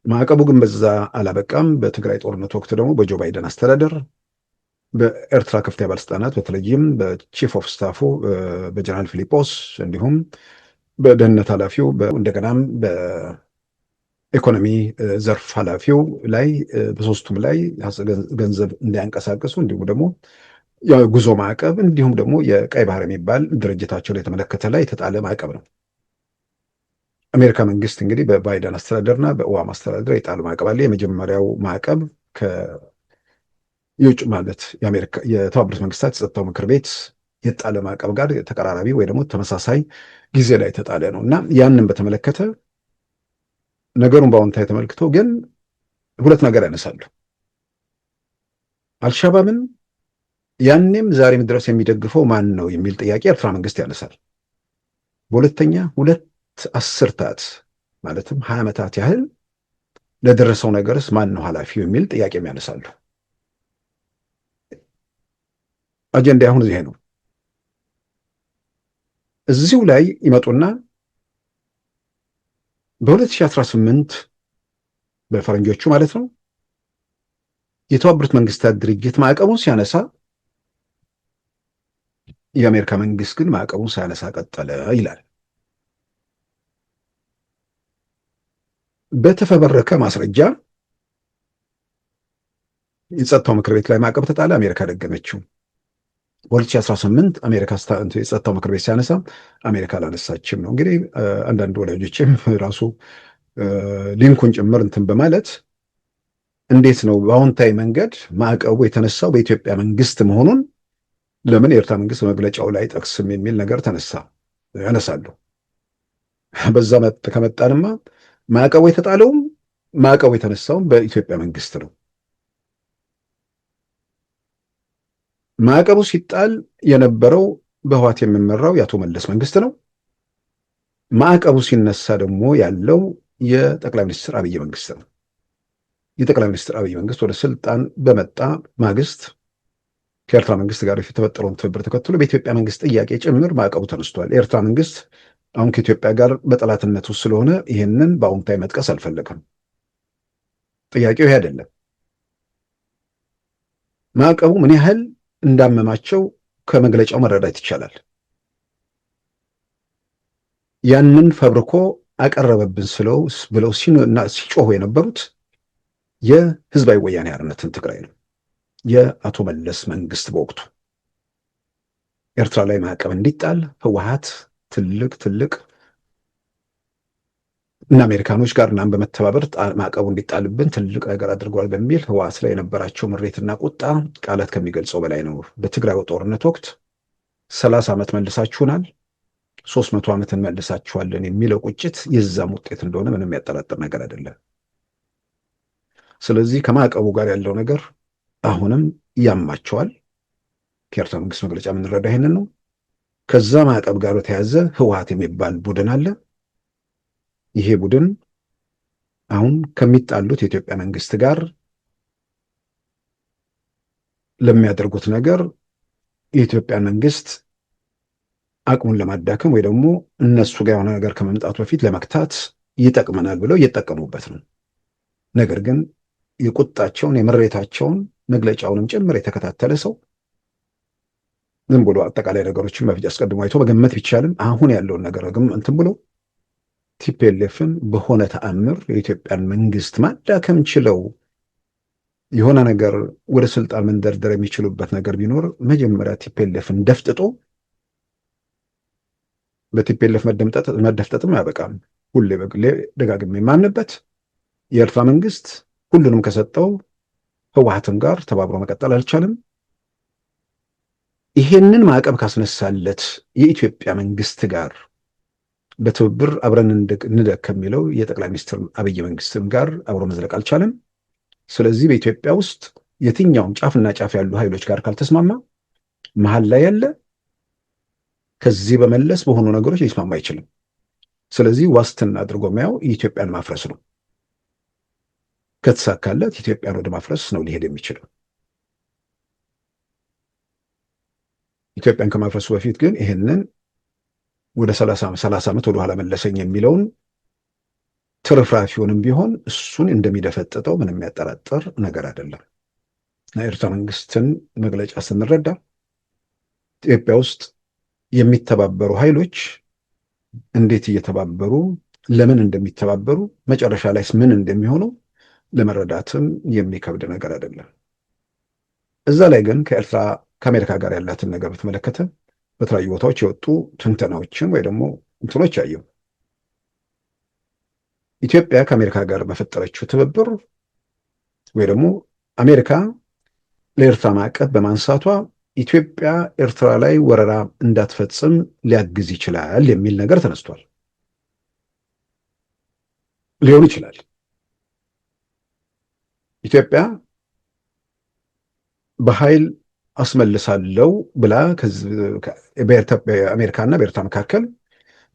ማዕቀቡ ግን በዛ አላበቃም። በትግራይ ጦርነት ወቅት ደግሞ በጆ ባይደን አስተዳደር በኤርትራ ከፍተኛ ባለስልጣናት በተለይም በቺፍ ኦፍ ስታፉ በጀነራል ፊሊጶስ እንዲሁም በደህንነት ኃላፊው እንደገናም በኢኮኖሚ ዘርፍ ኃላፊው ላይ በሶስቱም ላይ ገንዘብ እንዳያንቀሳቀሱ እንዲሁም ደግሞ የጉዞ ማዕቀብ እንዲሁም ደግሞ የቀይ ባህር የሚባል ድርጅታቸው ላይ የተመለከተ ላይ የተጣለ ማዕቀብ ነው። አሜሪካ መንግስት እንግዲህ በባይደን አስተዳደርና በኦባማ አስተዳደር የጣሉ ማዕቀብ አለ። የመጀመሪያው ማዕቀብ የውጭ ማለት የተባበሩት መንግስታት የጸጥታው ምክር ቤት የጣለ ማዕቀብ ጋር ተቀራራቢ ወይ ደግሞ ተመሳሳይ ጊዜ ላይ የተጣለ ነው እና ያንን በተመለከተ ነገሩን በአዎንታዊ ተመልክቶ ግን ሁለት ነገር ያነሳሉ። አልሻባብን ያኔም ዛሬም ድረስ የሚደግፈው ማን ነው የሚል ጥያቄ ኤርትራ መንግስት ያነሳል። በሁለተኛ 2 አስርታት ማለትም 20 ዓመታት ያህል ለደረሰው ነገርስ ማን ነው ኃላፊው የሚል ጥያቄም ያነሳሉ። አጀንዳ አሁን ይሄ ነው። እዚሁ ላይ ይመጡና በ2018 በፈረንጆቹ ማለት ነው የተባበሩት መንግስታት ድርጅት ማዕቀቡን ሲያነሳ የአሜሪካ መንግስት ግን ማዕቀቡን ሳያነሳ ቀጠለ ይላል። በተፈበረከ ማስረጃ የጸጥታው ምክር ቤት ላይ ማዕቀብ ተጣለ። አሜሪካ ደገመችው። በ2018 አሜሪካ የጸጥታው ምክር ቤት ሲያነሳ አሜሪካ አላነሳችም ነው። እንግዲህ አንዳንድ ወላጆችም ራሱ ሊንኩን ጭምር እንትን በማለት እንዴት ነው በአዎንታዊ መንገድ ማዕቀቡ የተነሳው በኢትዮጵያ መንግስት መሆኑን ለምን የኤርትራ መንግስት መግለጫው ላይ ጠቅስም የሚል ነገር ያነሳሉ። በዛ ከመጣንማ ማዕቀቡ የተጣለውም ማዕቀቡ የተነሳውም በኢትዮጵያ መንግስት ነው። ማዕቀቡ ሲጣል የነበረው በህወሓት የሚመራው የአቶ መለስ መንግስት ነው። ማዕቀቡ ሲነሳ ደግሞ ያለው የጠቅላይ ሚኒስትር አብይ መንግስት ነው። የጠቅላይ ሚኒስትር አብይ መንግስት ወደ ስልጣን በመጣ ማግስት ከኤርትራ መንግስት ጋር የተፈጠረውን ትብብር ተከትሎ በኢትዮጵያ መንግስት ጥያቄ ጭምር ማዕቀቡ ተነስቷል። የኤርትራ መንግስት አሁን ከኢትዮጵያ ጋር በጠላትነት ውስጥ ስለሆነ ይህንን በአዎንታዊ መጥቀስ አልፈለገም። ጥያቄው ይሄ አይደለም። ማዕቀቡ ምን ያህል እንዳመማቸው ከመግለጫው መረዳት ይቻላል። ያንን ፈብርኮ አቀረበብን ብለው ሲጮሁ የነበሩት የህዝባዊ ወያኔ ሓርነትን ትግራይ ነው። የአቶ መለስ መንግስት በወቅቱ ኤርትራ ላይ ማዕቀብ እንዲጣል ህወሓት ትልቅ እና አሜሪካኖች ጋር እናም በመተባበር ማዕቀቡ እንዲጣልብን ትልቅ ነገር አድርገዋል በሚል ህወሓት ላይ የነበራቸው ምሬትና ቁጣ ቃላት ከሚገልጸው በላይ ነው። በትግራይ ጦርነት ወቅት 30 ዓመት መልሳችሁናል፣ 300 ዓመት እንመልሳችኋለን የሚለው ቁጭት የዛም ውጤት እንደሆነ ምንም ያጠራጥር ነገር አይደለም። ስለዚህ ከማዕቀቡ ጋር ያለው ነገር አሁንም ያማቸዋል። ከኤርትራ መንግስት መግለጫ የምንረዳ ይሄንን ነው። ከዛ ማዕቀብ ጋር በተያያዘ ህወሓት የሚባል ቡድን አለ። ይሄ ቡድን አሁን ከሚጣሉት የኢትዮጵያ መንግስት ጋር ለሚያደርጉት ነገር የኢትዮጵያ መንግስት አቅሙን ለማዳከም ወይ ደግሞ እነሱ ጋር የሆነ ነገር ከመምጣቱ በፊት ለመክታት ይጠቅመናል ብለው እየጠቀሙበት ነው። ነገር ግን የቁጣቸውን የምሬታቸውን መግለጫውንም ጭምር የተከታተለ ሰው ዝም ብሎ አጠቃላይ ነገሮችን በፊት አስቀድሞ አይቶ መገመት ቢቻልም አሁን ያለውን ነገር ግን እንትን ብሎ ቲፒኤልኤፍን በሆነ ተአምር የኢትዮጵያን መንግስት ማዳከም ችለው የሆነ ነገር ወደ ስልጣን መንደርደር የሚችሉበት ነገር ቢኖር መጀመሪያ ቲፒኤልኤፍን ደፍጥጦ በቲፒኤልኤፍ መደፍጠጥም አያበቃም። ሁሌ በግሌ ደጋግሜ የማንበት የኤርትራ መንግስት ሁሉንም ከሰጠው ህወሓትን ጋር ተባብሮ መቀጠል አልቻለም። ይሄንን ማዕቀብ ካስነሳለት የኢትዮጵያ መንግስት ጋር በትብብር አብረን እንደግ ከሚለው የጠቅላይ ሚኒስትር አብይ መንግስትም ጋር አብሮ መዝለቅ አልቻለም። ስለዚህ በኢትዮጵያ ውስጥ የትኛውም ጫፍና ጫፍ ያሉ ኃይሎች ጋር ካልተስማማ መሀል ላይ ያለ ከዚህ በመለስ በሆኑ ነገሮች ሊስማማ አይችልም። ስለዚህ ዋስትና አድርጎ የሚያው የኢትዮጵያን ማፍረስ ነው። ከተሳካለት ኢትዮጵያን ወደ ማፍረስ ነው ሊሄድ የሚችለው። ኢትዮጵያን ከማፍረሱ በፊት ግን ይህንን ወደ 30 ዓመት ወደ ኋላ መለሰኝ የሚለውን ትርፍራፊውንም ቢሆን እሱን እንደሚደፈጥጠው ምንም የሚያጠራጥር ነገር አይደለም። የኤርትራ መንግስትን መግለጫ ስንረዳ ኢትዮጵያ ውስጥ የሚተባበሩ ኃይሎች እንዴት እየተባበሩ ለምን እንደሚተባበሩ መጨረሻ ላይ ምን እንደሚሆኑ ለመረዳትም የሚከብድ ነገር አይደለም። እዛ ላይ ግን ከአሜሪካ ጋር ያላትን ነገር በተመለከተ በተለያዩ ቦታዎች የወጡ ትንተናዎችን ወይ ደግሞ እንትኖች አየው። ኢትዮጵያ ከአሜሪካ ጋር በፈጠረችው ትብብር ወይ ደግሞ አሜሪካ ለኤርትራ ማዕቀብ በማንሳቷ ኢትዮጵያ ኤርትራ ላይ ወረራ እንዳትፈጽም ሊያግዝ ይችላል የሚል ነገር ተነስቷል። ሊሆን ይችላል። ኢትዮጵያ በኃይል አስመልሳለሁ ብላ በአሜሪካና በኤርትራ መካከል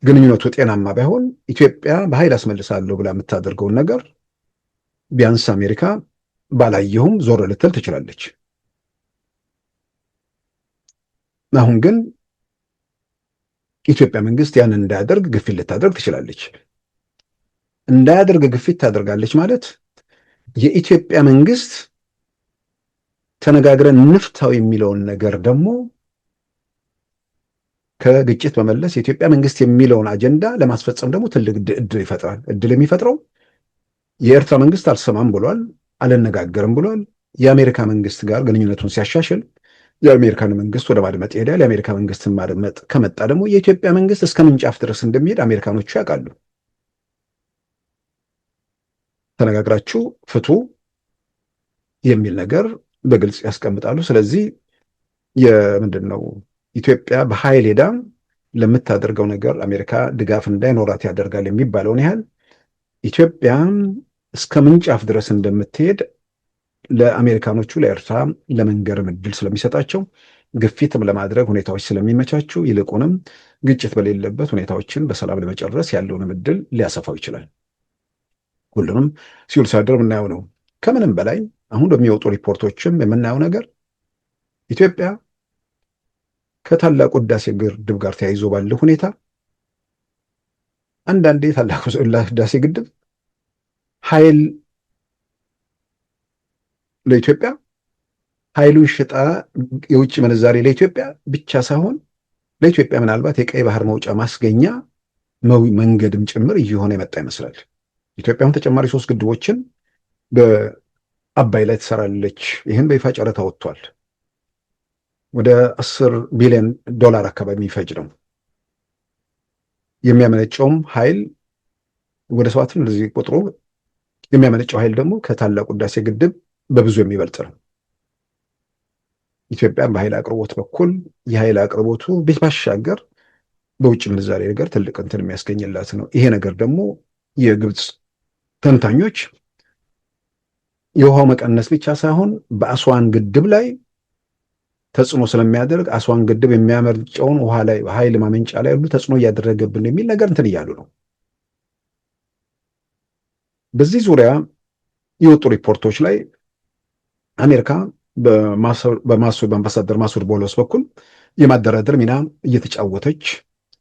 ግንኙነቱ ጤናማ ባይሆን ኢትዮጵያ በኃይል አስመልሳለሁ ብላ የምታደርገውን ነገር ቢያንስ አሜሪካ ባላየሁም ዞር ልትል ትችላለች። አሁን ግን ኢትዮጵያ መንግስት ያንን እንዳያደርግ ግፊት ልታደርግ ትችላለች። እንዳያደርግ ግፊት ታደርጋለች ማለት የኢትዮጵያ መንግስት ተነጋግረን እንፍታው የሚለውን ነገር ደግሞ ከግጭት በመለስ የኢትዮጵያ መንግስት የሚለውን አጀንዳ ለማስፈጸም ደግሞ ትልቅ እድል ይፈጥራል። እድል የሚፈጥረው የኤርትራ መንግስት አልሰማም ብሏል፣ አልነጋገርም ብሏል። የአሜሪካ መንግስት ጋር ግንኙነቱን ሲያሻሽል የአሜሪካን መንግስት ወደ ማድመጥ ይሄዳል። የአሜሪካ መንግስትን ማድመጥ ከመጣ ደግሞ የኢትዮጵያ መንግስት እስከ ምንጫፍ ድረስ እንደሚሄድ አሜሪካኖቹ ያውቃሉ። ተነጋግራችሁ ፍቱ የሚል ነገር በግልጽ ያስቀምጣሉ። ስለዚህ የምንድን ነው ኢትዮጵያ በኃይል ሄዳ ለምታደርገው ነገር አሜሪካ ድጋፍ እንዳይኖራት ያደርጋል የሚባለውን ያህል ኢትዮጵያ እስከ ምንጫፍ ድረስ እንደምትሄድ ለአሜሪካኖቹ ለኤርትራ ለመንገርም እድል ስለሚሰጣቸው ግፊትም ለማድረግ ሁኔታዎች ስለሚመቻቹ ይልቁንም ግጭት በሌለበት ሁኔታዎችን በሰላም ለመጨረስ ያለውንም እድል ሊያሰፋው ይችላል። ሁሉንም ሲውል ሳድር የምናየው ነው። ከምንም በላይ አሁን በሚወጡ ሪፖርቶችም የምናየው ነገር ኢትዮጵያ ከታላቁ ህዳሴ ግድብ ጋር ተያይዞ ባለው ሁኔታ አንዳንዴ ታላቁ ህዳሴ ግድብ ኃይል ለኢትዮጵያ ኃይሉን ሽጣ የውጭ ምንዛሬ ለኢትዮጵያ ብቻ ሳይሆን ለኢትዮጵያ ምናልባት የቀይ ባህር መውጫ ማስገኛ መንገድም ጭምር እየሆነ የመጣ ይመስላል። ኢትዮጵያም ተጨማሪ 3 ግድቦችን በአባይ ላይ ትሰራለች። ይህን በይፋ ጨረታ ወጥቷል። ወደ $10 ቢሊዮን አካባቢ የሚፈጅ ነው። የሚያመነጨውም ኃይል ወደ 7 እንደዚህ ቁጥሩ የሚያመነጨው ኃይል ደግሞ ከታላቁ ህዳሴ ግድብ በብዙ የሚበልጥ ነው። ኢትዮጵያ በኃይል አቅርቦት በኩል የኃይል አቅርቦቱ ቤት ባሻገር በውጭ ምንዛሬ ነገር ትልቅ እንትን የሚያስገኝላት ነው። ይሄ ነገር ደግሞ የግብፅ ተንታኞች የውሃው መቀነስ ብቻ ሳይሆን በአስዋን ግድብ ላይ ተጽዕኖ ስለሚያደርግ አስዋን ግድብ የሚያመርጨውን ውሃ ላይ ኃይል ማመንጫ ላይ ሁሉ ተጽዕኖ እያደረገብን የሚል ነገር እንትን እያሉ ነው። በዚህ ዙሪያ የወጡ ሪፖርቶች ላይ አሜሪካ በአምባሳደር ማሱድ ቦሎስ በኩል የማደራደር ሚና እየተጫወተች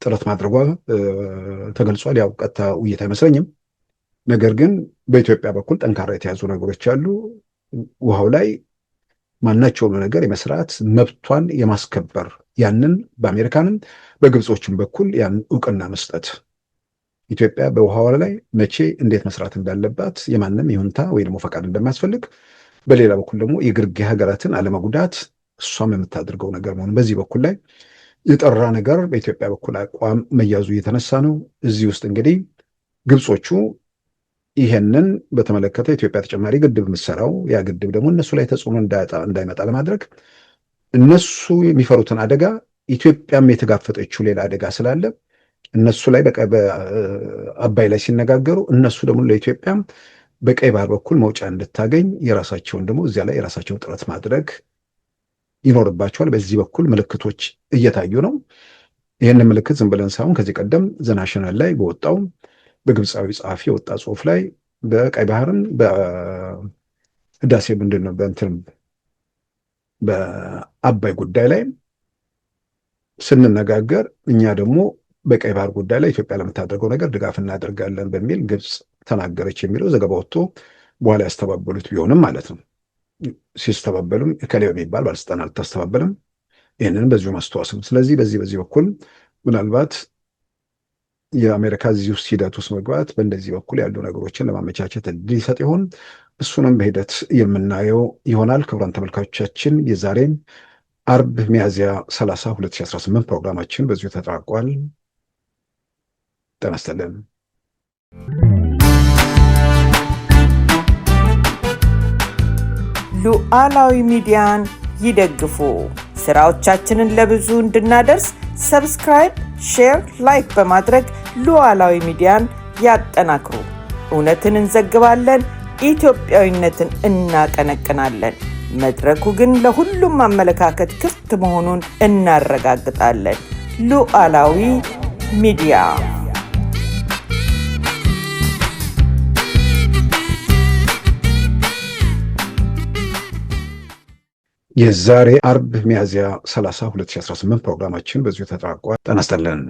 ጥረት ማድረጓ ተገልጿል። ያው ቀጥታ ውይይት አይመስለኝም። ነገር ግን በኢትዮጵያ በኩል ጠንካራ የተያዙ ነገሮች አሉ። ውሃው ላይ ማናቸውም ነገር የመስራት መብቷን የማስከበር ያንን በአሜሪካንም በግብጾችም በኩል ያን እውቅና መስጠት ኢትዮጵያ በውሃው ላይ መቼ እንዴት መስራት እንዳለባት የማንም ይሁንታ ወይ ደግሞ ፈቃድ እንደማያስፈልግ፣ በሌላ በኩል ደግሞ የግርጌ ሀገራትን አለመጉዳት እሷም የምታደርገው ነገር መሆኑ በዚህ በኩል ላይ የጠራ ነገር በኢትዮጵያ በኩል አቋም መያዙ እየተነሳ ነው። እዚህ ውስጥ እንግዲህ ግብጾቹ ይሄንን በተመለከተ ኢትዮጵያ ተጨማሪ ግድብ የምትሰራው ያ ግድብ ደግሞ እነሱ ላይ ተጽዕኖ እንዳይመጣ ለማድረግ እነሱ የሚፈሩትን አደጋ ኢትዮጵያም የተጋፈጠችው ሌላ አደጋ ስላለ እነሱ ላይ በአባይ ላይ ሲነጋገሩ እነሱ ደግሞ ለኢትዮጵያም በቀይ ባህር በኩል መውጫ እንድታገኝ የራሳቸውን ደግሞ እዚያ ላይ የራሳቸውን ጥረት ማድረግ ይኖርባቸዋል። በዚህ በኩል ምልክቶች እየታዩ ነው። ይህንን ምልክት ዝም ብለን ሳይሆን ከዚህ ቀደም ዘናሽናል ላይ በወጣው በግብፃዊ ጸሐፊ የወጣ ጽሁፍ ላይ በቀይ ባህርን በህዳሴ ምንድን ነው በአባይ ጉዳይ ላይ ስንነጋገር እኛ ደግሞ በቀይ ባህር ጉዳይ ላይ ኢትዮጵያ ለምታደርገው ነገር ድጋፍ እናደርጋለን በሚል ግብፅ ተናገረች የሚለው ዘገባ ወጥቶ በኋላ ያስተባበሉት ቢሆንም ማለት ነው። ሲስተባበሉም ከሌው የሚባል ባለስልጣን አልታስተባበልም። ይህንን በዚሁ ማስተዋወስ ነው። ስለዚህ በዚህ በኩል ምናልባት የአሜሪካ እዚህ ውስጥ ሂደት ውስጥ መግባት በእንደዚህ በኩል ያሉ ነገሮችን ለማመቻቸት እድል ይሰጥ ይሆን? እሱንም በሂደት የምናየው ይሆናል። ክቡራን ተመልካቾቻችን የዛሬን አርብ ሚያዝያ 30 2018 ፕሮግራማችን በዚሁ ተጠናቋል። ጤና ይስጥልን። ሉዓላዊ ሚዲያን ይደግፉ። ስራዎቻችንን ለብዙ እንድናደርስ ሰብስክራይብ፣ ሼር፣ ላይክ በማድረግ ሉዓላዊ ሚዲያን ያጠናክሩ። እውነትን እንዘግባለን፣ ኢትዮጵያዊነትን እናቀነቅናለን። መድረኩ ግን ለሁሉም አመለካከት ክፍት መሆኑን እናረጋግጣለን። ሉዓላዊ ሚዲያ የዛሬ አርብ ሚያዝያ 30 2018 ፕሮግራማችን በዚሁ ተጠናቋል። ጤና ይስጥልን።